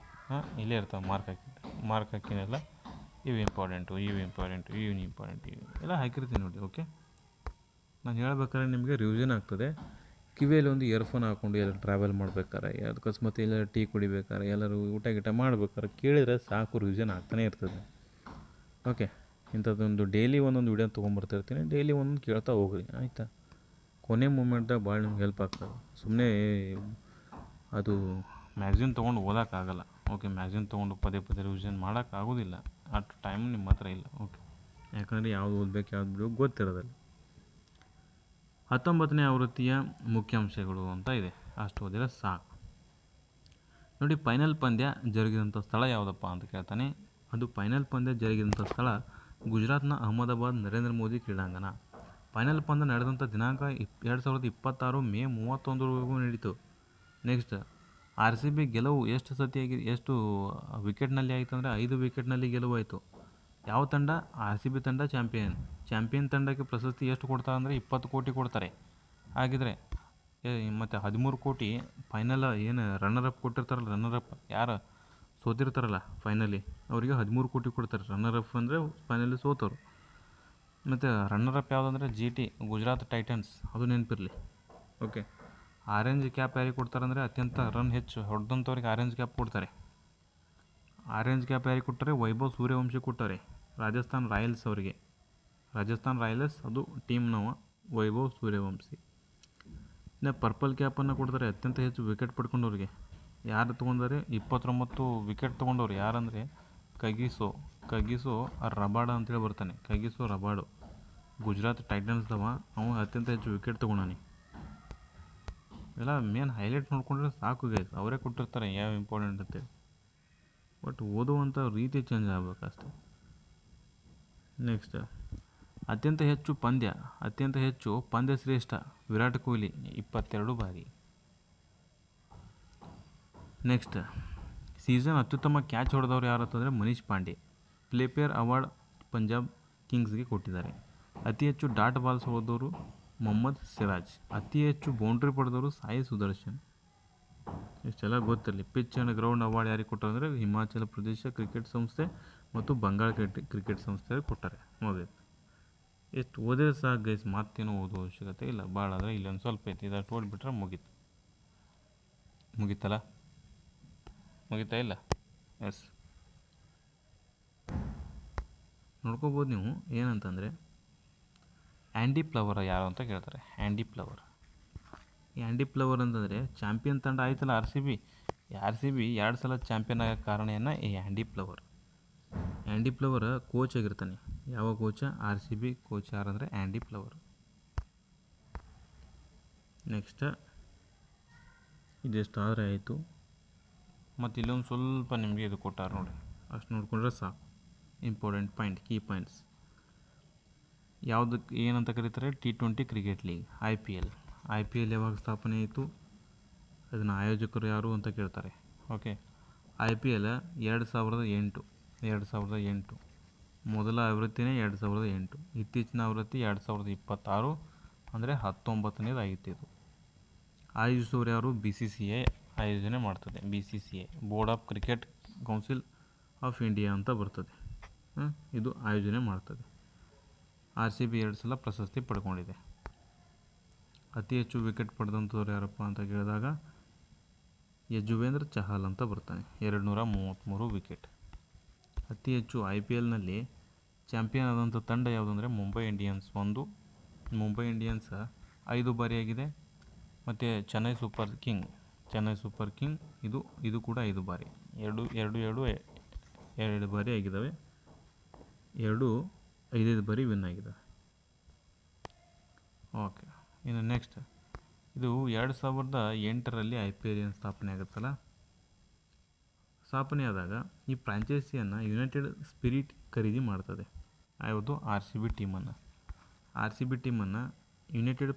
Speaker 1: ಇಲ್ಲೇ ಇರ್ತಾವೆ ಮಾರ್ಕ್ ಹಾಕಿನೆಲ್ಲ ಇವು ಇಂಪಾರ್ಟೆಂಟು, ಇವು ಇಂಪಾರ್ಟೆಂಟು, ಇವು ಎಲ್ಲ ಹಾಕಿರ್ತೀನಿ ನೋಡಿ. ಓಕೆ, ನಾನು ಹೇಳ್ಬೇಕಾದ್ರೆ ನಿಮಗೆ ರಿವಿಷನ್ ಆಗ್ತದೆ. ಕಿವಿಯಲ್ಲಿ ಒಂದು ಇಯರ್ಫೋನ್ ಹಾಕ್ಕೊಂಡು ಎಲ್ಲರೂ ಟ್ರಾವೆಲ್ ಮಾಡ್ಬೇಕಾರೆ, ಅಕಸ್ಮಾತ್ ಎಲ್ಲರೂ ಟೀ ಕುಡಿಬೇಕಾರೆ, ಎಲ್ಲರೂ ಊಟ ಗೀಟ ಮಾಡ್ಬೇಕಾರೆ ಕೇಳಿದರೆ ಸಾಕು, ರಿವಿಷನ್ ಆಗ್ತಾನೆ ಇರ್ತದೆ. ಓಕೆ, ಇಂಥದ್ದೊಂದು ಡೈಲಿ ಒಂದೊಂದು ವೀಡಿಯೋ ತೊಗೊಂಬರ್ತಿರ್ತೀನಿ, ಡೈಲಿ ಒಂದೊಂದು ಕೇಳ್ತಾ ಹೋಗ್ರಿ, ಆಯಿತಾ? ಕೊನೆ ಮೂಮೆಂಟ್ದಾಗ ಭಾಳ ನಿಮ್ಗೆ ಹೆಲ್ಪ್ ಆಗ್ತದೆ. ಸುಮ್ಮನೆ ಅದು ಮ್ಯಾಗ್ಝಿನ್ ತೊಗೊಂಡು ಓದೋಕ್ಕಾಗಲ್ಲ. ಓಕೆ, ಮ್ಯಾಗ್ಝಿನ್ ತೊಗೊಂಡು ಪದೇ ರಿವಿಷನ್ ಮಾಡೋಕ್ಕಾಗೋದಿಲ್ಲ, ಅಷ್ಟು ಟೈಮ್ ನಿಮ್ಮ ಹತ್ರ ಇಲ್ಲ. ಓಕೆ, ಯಾಕಂದರೆ ಯಾವ್ದು ಓದಬೇಕು ಯಾವ್ದು ಬಿಡಬೇಕು ಗೊತ್ತಿರೋದಿಲ್ಲ. 19ನೇ ಆವೃತ್ತಿಯ ಮುಖ್ಯಾಂಶಗಳು ಅಂತ ಇದೆ, ಅಷ್ಟು ಓದಿದ್ರೆ ಸಾಕು. ನೋಡಿ, ಫೈನಲ್ ಪಂದ್ಯ ಜರುಗಿದಂಥ ಸ್ಥಳ ಯಾವುದಪ್ಪ ಅಂತ ಕೇಳ್ತಾನೆ. ಅದು ಫೈನಲ್ ಪಂದ್ಯ ಜರುಗಿದಂಥ ಸ್ಥಳ ಗುಜರಾತ್ನ ಅಹಮದಾಬಾದ್ ನರೇಂದ್ರ ಮೋದಿ ಕ್ರೀಡಾಂಗಣ. ಫೈನಲ್ ಪಂದ್ಯ ನಡೆದಂಥ ದಿನಾಂಕ 2026 ಮೇ 31 ನಡೀತು. ನೆಕ್ಸ್ಟ್, RCB ಗೆಲುವು ಎಷ್ಟು ವಿಕೆಟ್ನಲ್ಲಿ ಆಯಿತು ಅಂದರೆ 5 ವಿಕೆಟ್ನಲ್ಲಿ ಗೆಲುವಾಯಿತು. ಯಾವ ತಂಡ? RCB ತಂಡ ಚಾಂಪಿಯನ್ ತಂಡಕ್ಕೆ ಪ್ರಶಸ್ತಿ ಎಷ್ಟು ಕೊಡ್ತಾರೆ ಅಂದರೆ 20 ಕೋಟಿ ಕೊಡ್ತಾರೆ. ಹಾಗಿದ್ರೆ ಮತ್ತು 13 ಕೋಟಿ ಫೈನಲ್ ಏನು ರನ್ನರಪ್ ಕೊಟ್ಟಿರ್ತಾರಲ್ಲ, ರನ್ನರಪ್ ಯಾರು ಸೋತಿರ್ತಾರಲ್ಲ ಫೈನಲಿ, ಅವರಿಗೆ 13 ಕೋಟಿ ಕೊಡ್ತಾರೆ. ರನ್ನರಪ್ ಅಂದರೆ ಫೈನಲಿ ಸೋತವರು. ಮತ್ತು ರನ್ನರಪ್ ಯಾವುದಂದರೆ GT, ಗುಜರಾತ್ ಟೈಟನ್ಸ್, ಅದು ನೆನಪಿರಲಿ. ಓಕೆ, ಆರೆಂಜ್ ಕ್ಯಾಪ್ ಯಾರಿಗೆ ಕೊಡ್ತಾರೆ ಅಂದರೆ ಅತ್ಯಂತ ರನ್ ಹೆಚ್ಚು ಹೊಡೆದಂಥವ್ರಿಗೆ ಆರೆಂಜ್ ಕ್ಯಾಪ್ ಕೊಡ್ತಾರೆ. ಆರೆಂಜ್ ಕ್ಯಾಪ್ ಯಾರಿಗೆ ಕೊಟ್ಟರೆ? ವೈಭವ್ ಸೂರ್ಯವಂಶಿ ಕೊಟ್ಟಾರೆ, ರಾಜಸ್ಥಾನ್ ರಾಯಲ್ಸ್ ಅವರಿಗೆ. ರಾಜಸ್ಥಾನ್ ರಾಯಲ್ಸ್ ಅದು ಟೀಮ್ನವ ವೈಭವ್ ಸೂರ್ಯವಂಶಿ. ಇನ್ನು ಪರ್ಪಲ್ ಕ್ಯಾಪನ್ನು ಕೊಡ್ತಾರೆ ಅತ್ಯಂತ ಹೆಚ್ಚು ವಿಕೆಟ್ ಪಡ್ಕೊಂಡವ್ರಿಗೆ. ಯಾರು ತೊಗೊಂಡಾರೆ? 29 ವಿಕೆಟ್ ತೊಗೊಂಡವ್ರು. ಯಾರಂದರೆ ಕಗಿಸೋ ರಬಾಡ ಅಂತೇಳಿ ಬರ್ತಾನೆ. ಕಗಿಸೋ ರಬಾಡು ಗುಜರಾತ್ ಟೈಟನ್ಸ್ದವ, ಅವನು ಅತ್ಯಂತ ಹೆಚ್ಚು ವಿಕೆಟ್ ತೊಗೊಂಡಾನೆ. ಎಲ್ಲ ಮೇನ್ ಹೈಲೈಟ್ ನೋಡ್ಕೊಂಡ್ರೆ ಸಾಕು ಗೈಸ್, ಅವರೇ ಕೊಟ್ಟಿರ್ತಾರೆ ಯಾವ ಇಂಪಾರ್ಟೆಂಟ್ ಅಂತೇಳಿ. ಬಟ್ ಓದುವಂಥ ರೀತಿ ಚೇಂಜ್ ಆಗಬೇಕಷ್ಟೆ. ನೆಕ್ಸ್ಟ್, ಅತ್ಯಂತ ಹೆಚ್ಚು ಪಂದ್ಯ ಶ್ರೇಷ್ಠ ವಿರಾಟ್ ಕೊಹ್ಲಿ 22 ಬಾರಿ. ನೆಕ್ಸ್ಟ್, ಸೀಸನ್ ಅತ್ಯುತ್ತಮ ಕ್ಯಾಚ್ ಹೊಡೆದವ್ರು ಯಾರು ಅಂತಂದರೆ ಮನೀಶ್ ಪಾಂಡೆ. ಪ್ಲೇಪೇರ್ ಅವಾರ್ಡ್ ಪಂಜಾಬ್ ಕಿಂಗ್ಸ್ಗೆ ಕೊಟ್ಟಿದ್ದಾರೆ. ಅತಿ ಹೆಚ್ಚು ಡಾಟ್ ಬಾಲ್ಸ್ ಹೊಡೆದವರು ಮೊಹಮ್ಮದ್ ಸಿರಾಜ್. ಅತಿ ಹೆಚ್ಚು ಬೌಂಡ್ರಿ ಪಡೆದವರು ಸಾಯಿ ಸುದರ್ಶನ್. ಇಷ್ಟೆಲ್ಲ ಗೊತ್ತಿರಲಿ. ಪಿಚ್ ಆ್ಯಂಡ್ ಗ್ರೌಂಡ್ ಅವಾರ್ಡ್ ಯಾರಿಗೆ ಕೊಟ್ಟರು ಅಂದರೆ ಹಿಮಾಚಲ ಪ್ರದೇಶ ಕ್ರಿಕೆಟ್ ಸಂಸ್ಥೆ ಮತ್ತು ಬಂಗಾಳ ಕ್ರಿಕೆಟ್ ಸಂಸ್ಥೆ ಕೊಟ್ಟಾರೆ. ಮುಗಿತು. ಎಷ್ಟು ಓದಿದ್ರೆ ಸಾಕು ಗೈಸ್, ಮತ್ತೇನು ಓದೋ ಅವಶ್ಯಕತೆ ಇಲ್ಲ. ಭಾಳ ಆದರೆ ಇಲ್ಲೊಂದು ಸ್ವಲ್ಪ ಐತಿ, ಇದಷ್ಟು ಓದ್ಬಿಟ್ರೆ ಮುಗೀತಲ್ಲ? ಮುಗಿತಾ ಇಲ್ಲ? ಎಸ್, ನೋಡ್ಕೋಬೋದು ನೀವು. ಏನಂತಂದರೆ ಆ್ಯಂಡಿ ಫ್ಲವರ್ ಯಾರು ಅಂತ ಕೇಳ್ತಾರೆ. ಆ್ಯಂಡಿ ಫ್ಲವರ್ ಅಂತಂದರೆ ಚಾಂಪಿಯನ್ ತಂಡ ಆಯ್ತಲ್ಲ RCB 2 ಸಲ ಚಾಂಪಿಯನ್ ಆಗೋ ಕಾರಣ ಈ ಆ್ಯಂಡಿ ಫ್ಲವರ್ ಕೋಚ್ ಆಗಿರ್ತಾನೆ. ಯಾವ ಕೋಚ? RCB ಕೋಚ್ ಯಾರಂದರೆ ಆ್ಯಂಡಿ ಫ್ಲವರ್. ನೆಕ್ಸ್ಟ್, ಇದೆಷ್ಟಾದರೆ ಆಯಿತು. ಮತ್ತು ಇಲ್ಲೊಂದು ಸ್ವಲ್ಪ ನಿಮಗೆ ಇದು ಕೊಟ್ಟಾರೆ ನೋಡಿ, ಅಷ್ಟು ನೋಡಿಕೊಂಡ್ರೆ ಸಾಕು. ಇಂಪಾರ್ಟೆಂಟ್ ಪಾಯಿಂಟ್, ಕೀ ಪಾಯಿಂಟ್ಸ್ ಯಾವುದಕ್ಕೆ ಏನಂತ ಕರೀತಾರೆ? T20 ಕ್ರಿಕೆಟ್ ಲೀಗ್, IPL ಯಾವಾಗ ಸ್ಥಾಪನೆ ಆಯಿತು? ಅದನ್ನು ಆಯೋಜಕರು ಯಾರು ಅಂತ ಕೇಳ್ತಾರೆ. ಓಕೆ, IPL 2008 ಮೊದಲ ಆವೃತ್ತಿನೇ 2008. ಇತ್ತೀಚಿನ ಆವೃತ್ತಿ 2026 ಅಂದರೆ 19ನೇದು ಆಗಿತ್ತು. ಇದು ಆಯೋಜಿಸುವವರು ಯಾರು? BCCI ಆಯೋಜನೆ ಮಾಡ್ತದೆ. BCCI board of cricket council of India ಅಂತ ಬರ್ತದೆ. ಇದು ಆಯೋಜನೆ ಮಾಡ್ತದೆ. RCB 2 ಸಲ ಪ್ರಶಸ್ತಿ ಪಡ್ಕೊಂಡಿದೆ. ಅತಿ ಹೆಚ್ಚು ವಿಕೆಟ್ ಪಡೆದಂಥವ್ರು ಯಾರಪ್ಪ ಅಂತ ಕೇಳಿದಾಗ ಯಜುವೇಂದ್ರ ಚಹಲ್ ಅಂತ ಬರ್ತಾನೆ, 233 ವಿಕೆಟ್. ಅತಿ ಹೆಚ್ಚು IPLನಲ್ಲಿ ಚಾಂಪಿಯನ್ ಆದಂಥ ತಂಡ ಯಾವುದಂದರೆ ಮುಂಬೈ ಇಂಡಿಯನ್ಸ್. ಮುಂಬೈ ಇಂಡಿಯನ್ಸ್ 5 ಬಾರಿ ಆಗಿದೆ. ಮತ್ತು ಚೆನ್ನೈ ಸೂಪರ್ ಕಿಂಗ್ ಇದು ಕೂಡ 5 ಬಾರಿ. ಎರಡು ಬಾರಿ ಆಗಿದ್ದಾವೆ. 5 ಬಾರಿ ವಿನ್ ಆಗಿದ್ದಾವೆ. ಓಕೆ, ಇನ್ನು ನೆಕ್ಸ್ಟ್, ಇದು 2008ರಲ್ಲಿ IPL ಸ್ಥಾಪನೆ ಆಗುತ್ತಲ್ಲ. ಸ್ಥಾಪನೆ ಆದಾಗ ಈ ಫ್ರಾಂಚೈಸಿಯನ್ನು ಯುನೈಟೆಡ್ ಸ್ಪಿರಿಟ್ ಖರೀದಿ ಮಾಡ್ತದೆ. ಯಾವುದು? RCB ಟೀಮನ್ನು ಯುನೈಟೆಡ್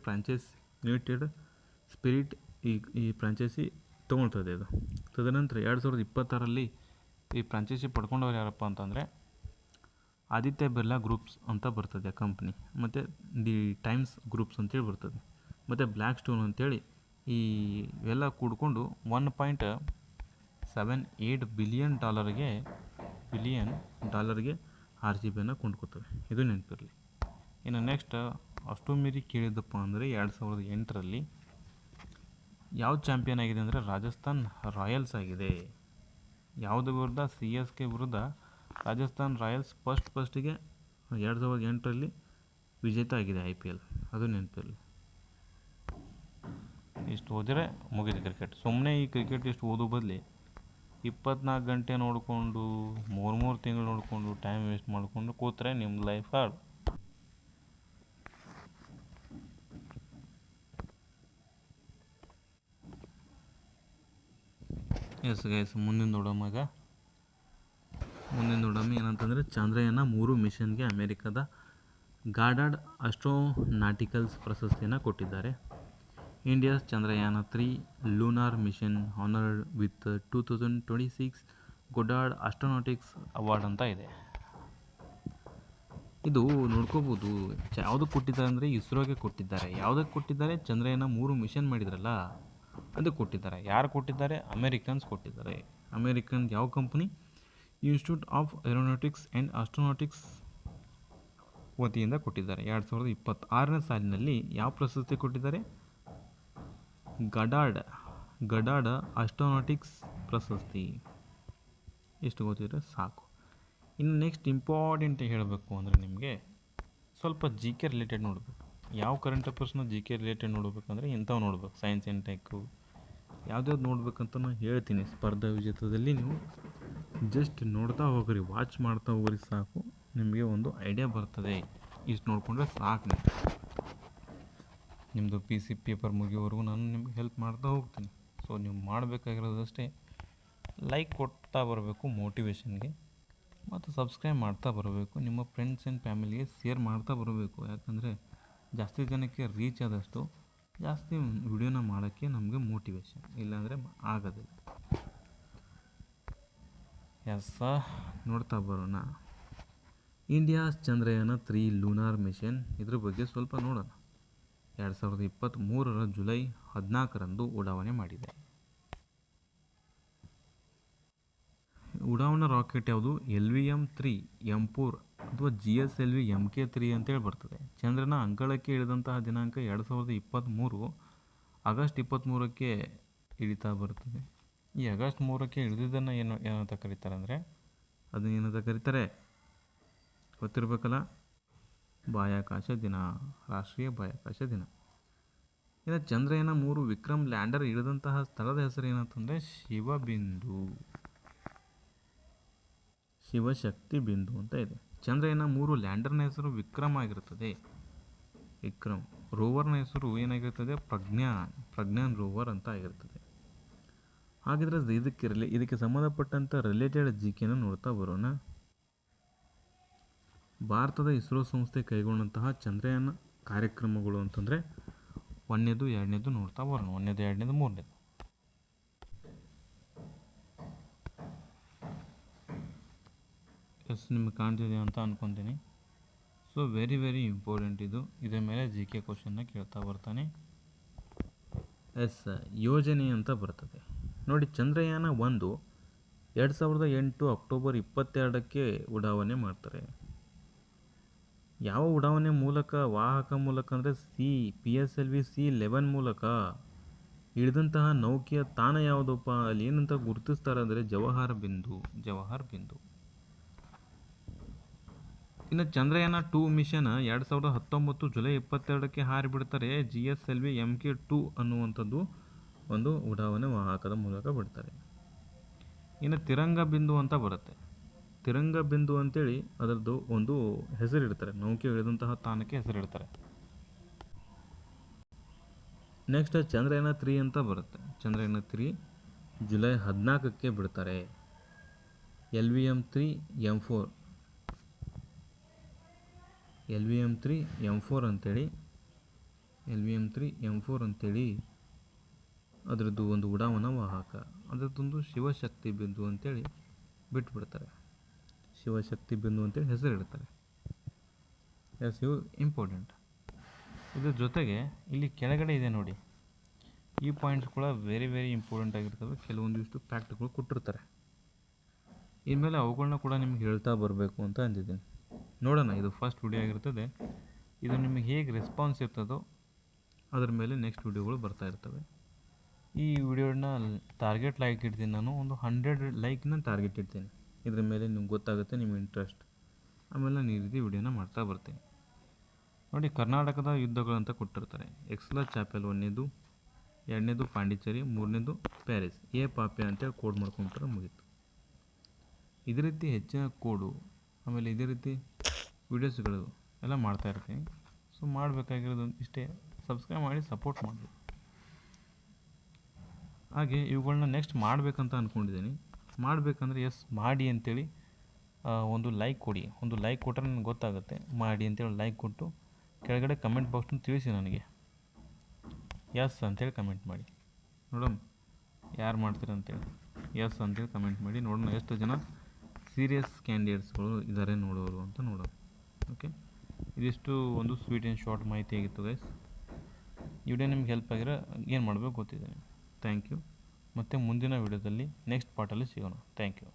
Speaker 1: ಸ್ಪಿರಿಟ್ ಈ ಫ್ರಾಂಚೈಸಿ ತೊಗೊಳ್ತದೆ. ಅದು ತದನಂತರ 2026ರಲ್ಲಿ ಈ ಫ್ರಾಂಚೈಸಿ ಪಡ್ಕೊಂಡವ್ರು ಯಾರಪ್ಪ ಅಂತಂದರೆ ಆದಿತ್ಯ ಬಿರ್ಲಾ ಗ್ರೂಪ್ಸ್ ಅಂತ ಬರ್ತದೆ ಕಂಪ್ನಿ, ಮತ್ತು ದಿ ಟೈಮ್ಸ್ ಗ್ರೂಪ್ಸ್ ಅಂತೇಳಿ ಬರ್ತದೆ, ಮತ್ತು ಬ್ಲ್ಯಾಕ್ ಸ್ಟೋನ್ ಅಂತೇಳಿ ಇವೆಲ್ಲ ಕೂಡಿಕೊಂಡು $1.78 ಬಿಲಿಯನ್ ಡಾಲರ್ಗೆ RCBಯನ್ನು ಕೊಂಡ್ಕೋತವೆ. ಇದು ನೆನಪಿರಲಿ. ಇನ್ನು ನೆಕ್ಸ್ಟ್, ಅಷ್ಟು ಮೀರಿ ಕೇಳಿದ್ದಪ್ಪ ಅಂದರೆ 2008ರಲ್ಲಿ ಯಾವ ಚಾಂಪಿಯನ್ ಆಗಿದೆ ಅಂದರೆ ರಾಜಸ್ಥಾನ್ ರಾಯಲ್ಸ್ ಆಗಿದೆ. ಯಾವುದ್ರ ವಿರುದ್ಧ? CSK ವಿರುದ್ಧ ರಾಜಸ್ಥಾನ್ ರಾಯಲ್ಸ್ ಫಸ್ಟಿಗೆ 2008ರಲ್ಲಿ ವಿಜೇತ ಆಗಿದೆ IPL. ಅದು ನೆನಪಿರಲಿ. ಇಷ್ಟು ಓದಿದ್ರೆ ಮುಗಿದು ಕ್ರಿಕೆಟ್. ಸುಮ್ಮನೆ ಈ ಕ್ರಿಕೆಟ್ ಇಷ್ಟು ಓದೋ ಬದಲಿ 24 ಗಂಟೆ ನೋಡಿಕೊಂಡು 3 ತಿಂಗಳು ನೋಡಿಕೊಂಡು ಟೈಮ್ ವೇಸ್ಟ್ ಮಾಡಿಕೊಂಡು ಕೂತ್ರೆ ನಿಮ್ಮ ಲೈಫ್ ಹಾಳು. ಎಸ್ ಗೈಸ್, ಮುಂದಿನ ನೋಡಮ್ಮ ಏನಂತಂದರೆ ಚಂದ್ರಯಾನ 3 ಮಿಷನ್ಗೆ ಅಮೆರಿಕದ ಗಾರ್ಡಾಡ್ ಆಸ್ಟ್ರೋನಾಟಿಕಲ್ಸ್ ಪ್ರಶಸ್ತಿಯನ್ನು ಕೊಟ್ಟಿದ್ದಾರೆ. India's Chandrayaan 3 lunar mission honoured with 2026 Goddard astronautics award ಅಂತ ಇದೆ. ಇದು ನೋಡ್ಕೋಬೋದು. ಯಾವುದಕ್ಕೆ ಕೊಟ್ಟಿದ್ದಾರೆ ಅಂದರೆ ಇಸ್ರೋಗೆ ಕೊಟ್ಟಿದ್ದಾರೆ. ಯಾವುದಕ್ಕೆ ಕೊಟ್ಟಿದ್ದಾರೆ? ಚಂದ್ರಯಾನ 3 ಮಿಷನ್ ಮಾಡಿದ್ರಲ್ಲ ಅದಕ್ಕೆ ಕೊಟ್ಟಿದ್ದಾರೆ. ಯಾರು ಕೊಟ್ಟಿದ್ದಾರೆ? ಅಮೇರಿಕನ್ಸ್ ಕೊಟ್ಟಿದ್ದಾರೆ. ಅಮೇರಿಕನ್ ಯಾವ company? Institute of aeronautics and astronautics ವತಿಯಿಂದ ಕೊಟ್ಟಿದ್ದಾರೆ. 2026ನೇ ಸಾಲಿನಲ್ಲಿ ಯಾವ ಪ್ರಶಸ್ತಿ ಕೊಟ್ಟಿದ್ದಾರೆ? ಗಡಾರ್ಡ್ ಆಸ್ಟ್ರೋನಾಟಿಕ್ಸ್ ಪ್ರಶಸ್ತಿ. ಎಷ್ಟು ಗೊತ್ತಿದ್ರೆ ಸಾಕು. ಇನ್ನು ನೆಕ್ಸ್ಟ್ ಇಂಪಾರ್ಟೆಂಟ್ ಹೇಳಬೇಕು ಅಂದರೆ ನಿಮಗೆ ಸ್ವಲ್ಪ GK ರಿಲೇಟೆಡ್ ನೋಡಬೇಕು. ಯಾವ ಕರೆಂಟ್ ಅಫೇರ್ಸ್ನ GK ರಿಲೇಟೆಡ್ ನೋಡಬೇಕಂದ್ರೆ ಇಂಥವು ನೋಡಬೇಕು. ಸೈನ್ಸ್ ಆ್ಯಂಡ್ ಟೆಕ್ಕು ಯಾವ್ದ್ಯಾವ್ದು ನೋಡ್ಬೇಕಂತ ನಾನು ಹೇಳ್ತೀನಿ. ಸ್ಪರ್ಧಾ ವಿಜೇತದಲ್ಲಿ ನೀವು ಜಸ್ಟ್ ನೋಡ್ತಾ ಹೋಗ್ರಿ, ವಾಚ್ ಮಾಡ್ತಾ ಹೋಗ್ರಿ, ಸಾಕು, ನಿಮಗೆ ಒಂದು ಐಡಿಯಾ ಬರ್ತದೆ. ಇಷ್ಟು ನೋಡಿಕೊಂಡ್ರೆ ಸಾಕು. ನಿಮ್ಮದು PC ಪೇಪರ್ ಮುಗಿಯೋವರೆಗೂ ನಾನು ನಿಮ್ಗೆ ಹೆಲ್ಪ್ ಮಾಡ್ತಾ ಹೋಗ್ತೀನಿ. ಸೊ ನೀವು ಮಾಡಬೇಕಾಗಿರೋದಷ್ಟೇ ಲೈಕ್ ಕೊಡ್ತಾ ಬರಬೇಕು ಮೋಟಿವೇಶನ್ಗೆ, ಮತ್ತು ಸಬ್ಸ್ಕ್ರೈಬ್ ಮಾಡ್ತಾ ಬರಬೇಕು. ನಿಮ್ಮ ಫ್ರೆಂಡ್ಸ್ ಆ್ಯಂಡ್ ಫ್ಯಾಮಿಲಿಗೆ ಶೇರ್ ಮಾಡ್ತಾ ಬರಬೇಕು. ಯಾಕಂದರೆ ಜಾಸ್ತಿ ಜನಕ್ಕೆ ರೀಚ್ ಆದಷ್ಟು ಜಾಸ್ತಿ ವಿಡಿಯೋನ ಮಾಡೋಕ್ಕೆ ನಮಗೆ ಮೋಟಿವೇಶನ್, ಇಲ್ಲಾಂದರೆ ಆಗೋದಿಲ್ಲ. ನೋಡ್ತಾ ಬರೋಣ. ಇಂಡಿಯಾಸ್ ಚಂದ್ರಯಾನ 3 ಲೂನಾರ್ ಮಿಷನ್, ಇದ್ರ ಬಗ್ಗೆ ಸ್ವಲ್ಪ ನೋಡೋಣ. 2023ರ ಜುಲೈ 14ರಂದು ಉಡಾವಣೆ ಮಾಡಿದೆ. ಉಡಾವಣಾ ರಾಕೆಟ್ ಯಾವುದು? LVM-3 M4 ಅಥವಾ GSLV MK3 ಅಂತೇಳಿ ಬರ್ತದೆ. ಚಂದ್ರನ ಅಂಗಳಕ್ಕೆ ಇಳಿದಂತಹ ದಿನಾಂಕ 2023 ಆಗಸ್ಟ್ 23ಕ್ಕೆ ಇಳಿತಾ ಬರ್ತದೆ. ಈ ಆಗಸ್ಟ್ 3ಕ್ಕೆ ಇಳಿದಿದ್ದನ್ನು ಏನಂತ ಕರೀತಾರೆ ಅಂದರೆ, ಅದನ್ನು ಏನಂತ ಕರೀತಾರೆ ಗೊತ್ತಿರಬೇಕಲ್ಲ? ಬಾಹ್ಯಾಕಾಶ ದಿನ, ರಾಷ್ಟ್ರೀಯ ಬಾಹ್ಯಾಕಾಶ ದಿನ. ಇನ್ನು ಚಂದ್ರಯಾನ 3 ವಿಕ್ರಮ್ ಲ್ಯಾಂಡರ್ ಇಳಿದಂತಹ ಸ್ಥಳದ ಹೆಸರು ಏನಂತಂದರೆ ಶಿವಶಕ್ತಿ ಬಿಂದು ಅಂತ ಇದೆ. ಚಂದ್ರಯಾನ 3 ಲ್ಯಾಂಡರ್ನ ಹೆಸರು ವಿಕ್ರಮ್ ಆಗಿರುತ್ತದೆ. ರೋವರ್ನ ಹೆಸರು ಏನಾಗಿರ್ತದೆ? ಪ್ರಜ್ಞಾನ್ ರೋವರ್ ಅಂತ ಆಗಿರ್ತದೆ. ಹಾಗಿದ್ರೆ ಇದಕ್ಕೆ ಸಂಬಂಧಪಟ್ಟಂಥ ರಿಲೇಟೆಡ್ GKನ ನೋಡ್ತಾ ಬರೋಣ. ಭಾರತದ ಇಸ್ರೋ ಸಂಸ್ಥೆ ಕೈಗೊಂಡಂತಹ ಚಂದ್ರಯಾನ ಕಾರ್ಯಕ್ರಮಗಳು ಅಂತಂದರೆ 1ನೇದು 2ನೇದು ನೋಡ್ತಾ ಬರೋಣ. 1ನೇದು 2ನೇದು 3ನೇದು. ನಿಮಗೆ ಕಾಣ್ತಿದೆ ಅಂತ ಅನ್ಕೊತೀನಿ. ಸೊ ವೆರಿ ಇಂಪಾರ್ಟೆಂಟ್ ಇದು. ಇದರ ಮೇಲೆ GK ಕ್ವಶನ್ನ ಕೇಳ್ತಾ ಬರ್ತಾನೆ. ಯೋಜನೆ ಅಂತ ಬರ್ತದೆ ನೋಡಿ. ಚಂದ್ರಯಾನ 1 2008 ಅಕ್ಟೋಬರ್ 22ಕ್ಕೆ ಉಡಾವಣೆ ಮಾಡ್ತಾರೆ. ಯಾವ ಉಡಾವಣೆ ಮೂಲಕ? ವಾಹಕ ಮೂಲಕ ಅಂದರೆ PSLV C-11 ಮೂಲಕ. ಇಳಿದಂತಹ ನೌಕೆಯ ತಾಣ ಯಾವುದಪ್ಪ? ಅಲ್ಲಿ ಏನಂತ ಗುರುತಿಸ್ತಾರೆ ಅಂದರೆ ಜವಾಹರ್ ಬಿಂದು. ಇನ್ನು ಚಂದ್ರಯಾನ-2 ಮಿಷನ್ 2019 ಜುಲೈ 22ಕ್ಕೆ ಹಾರಿಬಿಡ್ತಾರೆ. GSLV Mk2 ಅನ್ನುವಂಥದ್ದು ಒಂದು ಉಡಾವಣೆ ವಾಹಕದ ಮೂಲಕ ಬಿಡ್ತಾರೆ. ಇನ್ನು ತಿರಂಗ ಬಿಂದು ಅಂತ ಬರುತ್ತೆ. ತಿರಂಗ ಬಿಂದು ಅಂತೇಳಿ ಅದರದ್ದು ಒಂದು ಹೆಸರಿಡ್ತಾರೆ. ನೌಕೆ ಇಳಿದಂತಹ ತಾಣಕ್ಕೆ ಹೆಸರಿಡ್ತಾರೆ. ನೆಕ್ಸ್ಟ್ ಚಂದ್ರಯಾನ-3 ಅಂತ ಬರುತ್ತೆ. ಚಂದ್ರಯಾನ-3 ಜುಲೈ 14ಕ್ಕೆ ಬಿಡ್ತಾರೆ. LVM-3 M4 ಅಂತೇಳಿ ಅದರದ್ದು ಒಂದು ಉಡಾವಣಾ ವಾಹಕ. ಅದರದ್ದೊಂದು ಶಿವಶಕ್ತಿ ಬಿಂದು ಅಂತೇಳಿ ಬಿಟ್ಬಿಡ್ತಾರೆ. ಶಿವಶಕ್ತಿ ಬಿಂದು ಅಂತೇಳಿ ಹೆಸರಿಡ್ತಾರೆ. ಎಸ್ ಇವು ಇಂಪಾರ್ಟೆಂಟ್. ಇದ್ರ ಜೊತೆಗೆ ಇಲ್ಲಿ ಕೆಳಗಡೆ ಇದೆ ನೋಡಿ, ಈ ಪಾಯಿಂಟ್ಸ್ ಕೂಡ ವೆರಿ ಇಂಪಾರ್ಟೆಂಟ್ ಆಗಿರ್ತವೆ. ಕೆಲವೊಂದಿಷ್ಟು ಫ್ಯಾಕ್ಟ್ಗಳು ಕೊಟ್ಟಿರ್ತಾರೆ. ಇನ್ಮೇಲೆ ಅವುಗಳನ್ನ ಕೂಡ ನಿಮ್ಗೆ ಹೇಳ್ತಾ ಬರಬೇಕು ಅಂತ ಅಂದಿದ್ದೀನಿ. ನೋಡೋಣ, ಇದು ಫಸ್ಟ್ ವಿಡಿಯೋ ಆಗಿರ್ತದೆ. ಇದು ನಿಮಗೆ ಹೇಗೆ ರೆಸ್ಪಾನ್ಸ್ ಇರ್ತದೋ ಅದ್ರ ಮೇಲೆ ನೆಕ್ಸ್ಟ್ ವಿಡಿಯೋಗಳು ಬರ್ತಾ ಇರ್ತವೆ. ಈ ವಿಡಿಯೋನ ಟಾರ್ಗೆಟ್ ಲೈಕ್ ಇಡ್ತೀನಿ ನಾನು. ಒಂದು 100 ಲೈಕ್ನ ಟಾರ್ಗೆಟ್ ಇಡ್ತೀನಿ. ಇದ್ರ ಮೇಲೆ ನಿಮ್ಗೆ ಗೊತ್ತಾಗುತ್ತೆ ನಿಮ್ಮ ಇಂಟ್ರೆಸ್ಟ್. ಆಮೇಲೆ ನಾನು ಈ ರೀತಿ ವಿಡಿಯೋನ ಮಾಡ್ತಾ ಬರ್ತೀನಿ. ನೋಡಿ, ಕರ್ನಾಟಕದ ಯುದ್ಧಗಳಂತ ಕೊಟ್ಟಿರ್ತಾರೆ. ಎಕ್ಸ್ಲಾ ಚಾಪೆಲ್ 1ನೇದು, 2ನೇದು ಪಾಂಡಿಚೇರಿ, 3ನೇದು ಪ್ಯಾರಿಸ್. ಎ ಪಾಪೆ ಅಂತೇಳಿ ಕೋಡ್ ಮಾಡ್ಕೊಂಡ್ರೆ ಮುಗೀತು. ಇದೇ ರೀತಿ ಹೆಚ್ಚಿನ ಕೋಡು ಆಮೇಲೆ ಇದೇ ರೀತಿ ವೀಡಿಯೋಸ್ಗಳು ಎಲ್ಲ ಮಾಡ್ತಾ ಇರ್ತೀನಿ. ಸೊ ಮಾಡಬೇಕಾಗಿರೋದು ಇಷ್ಟೇ, ಸಬ್ಸ್ಕ್ರೈಬ್ ಮಾಡಿ ಸಪೋರ್ಟ್ ಮಾಡಬೇಕು. ಹಾಗೆ ಇವುಗಳನ್ನ ನೆಕ್ಸ್ಟ್ ಮಾಡಬೇಕಂತ ಅಂದ್ಕೊಂಡಿದ್ದೀನಿ. ಮಾಡಬೇಕಂದ್ರೆ ಎಸ್ ಮಾಡಿ ಅಂತೇಳಿ ಒಂದು ಲೈಕ್ ಕೊಡಿ. ಒಂದು ಲೈಕ್ ಕೊಟ್ಟರೆ ನನಗೆ ಗೊತ್ತಾಗುತ್ತೆ ಮಾಡಿ ಅಂತೇಳಿ. ಲೈಕ್ ಕೊಟ್ಟು ಕೆಳಗಡೆ ಕಮೆಂಟ್ ಬಾಕ್ಸ್ನ ತಿಳಿಸಿ ನನಗೆ ಎಸ್ ಅಂತೇಳಿ ಕಮೆಂಟ್ ಮಾಡಿ. ನೋಡೋಣ ಯಾರು ಮಾಡ್ತೀರ ಅಂತೇಳಿ. ಎಸ್ ಅಂತೇಳಿ ಕಮೆಂಟ್ ಮಾಡಿ. ನೋಡೋಣ ಎಷ್ಟು ಜನ ಸೀರಿಯಸ್ ಕ್ಯಾಂಡಿಡೇಟ್ಸ್ಗಳು ಇದ್ದಾರೆ ನೋಡೋರು ಅಂತ ನೋಡೋಣ. ಓಕೆ, ಇದಿಷ್ಟು ಒಂದು ಸ್ವೀಟ್ ಆ್ಯಂಡ್ ಶಾರ್ಟ್ ಮಾಹಿತಿ ಆಗಿತ್ತು ಗೈಸ್. ಈ ವಿಡಿಯೋ ನಿಮ್ಗೆ ಹೆಲ್ಪ್ ಆಗಿರೋ ಏನು ಮಾಡಬೇಕು ಗೊತ್ತಿದೆ. Thank you. ಮತ್ತು ಮುಂದಿನ ವಿಡಿಯೋದಲ್ಲಿ ನೆಕ್ಸ್ಟ್ ಪಾರ್ಟಲ್ಲಿ ಸಿಗೋಣ. Thank you.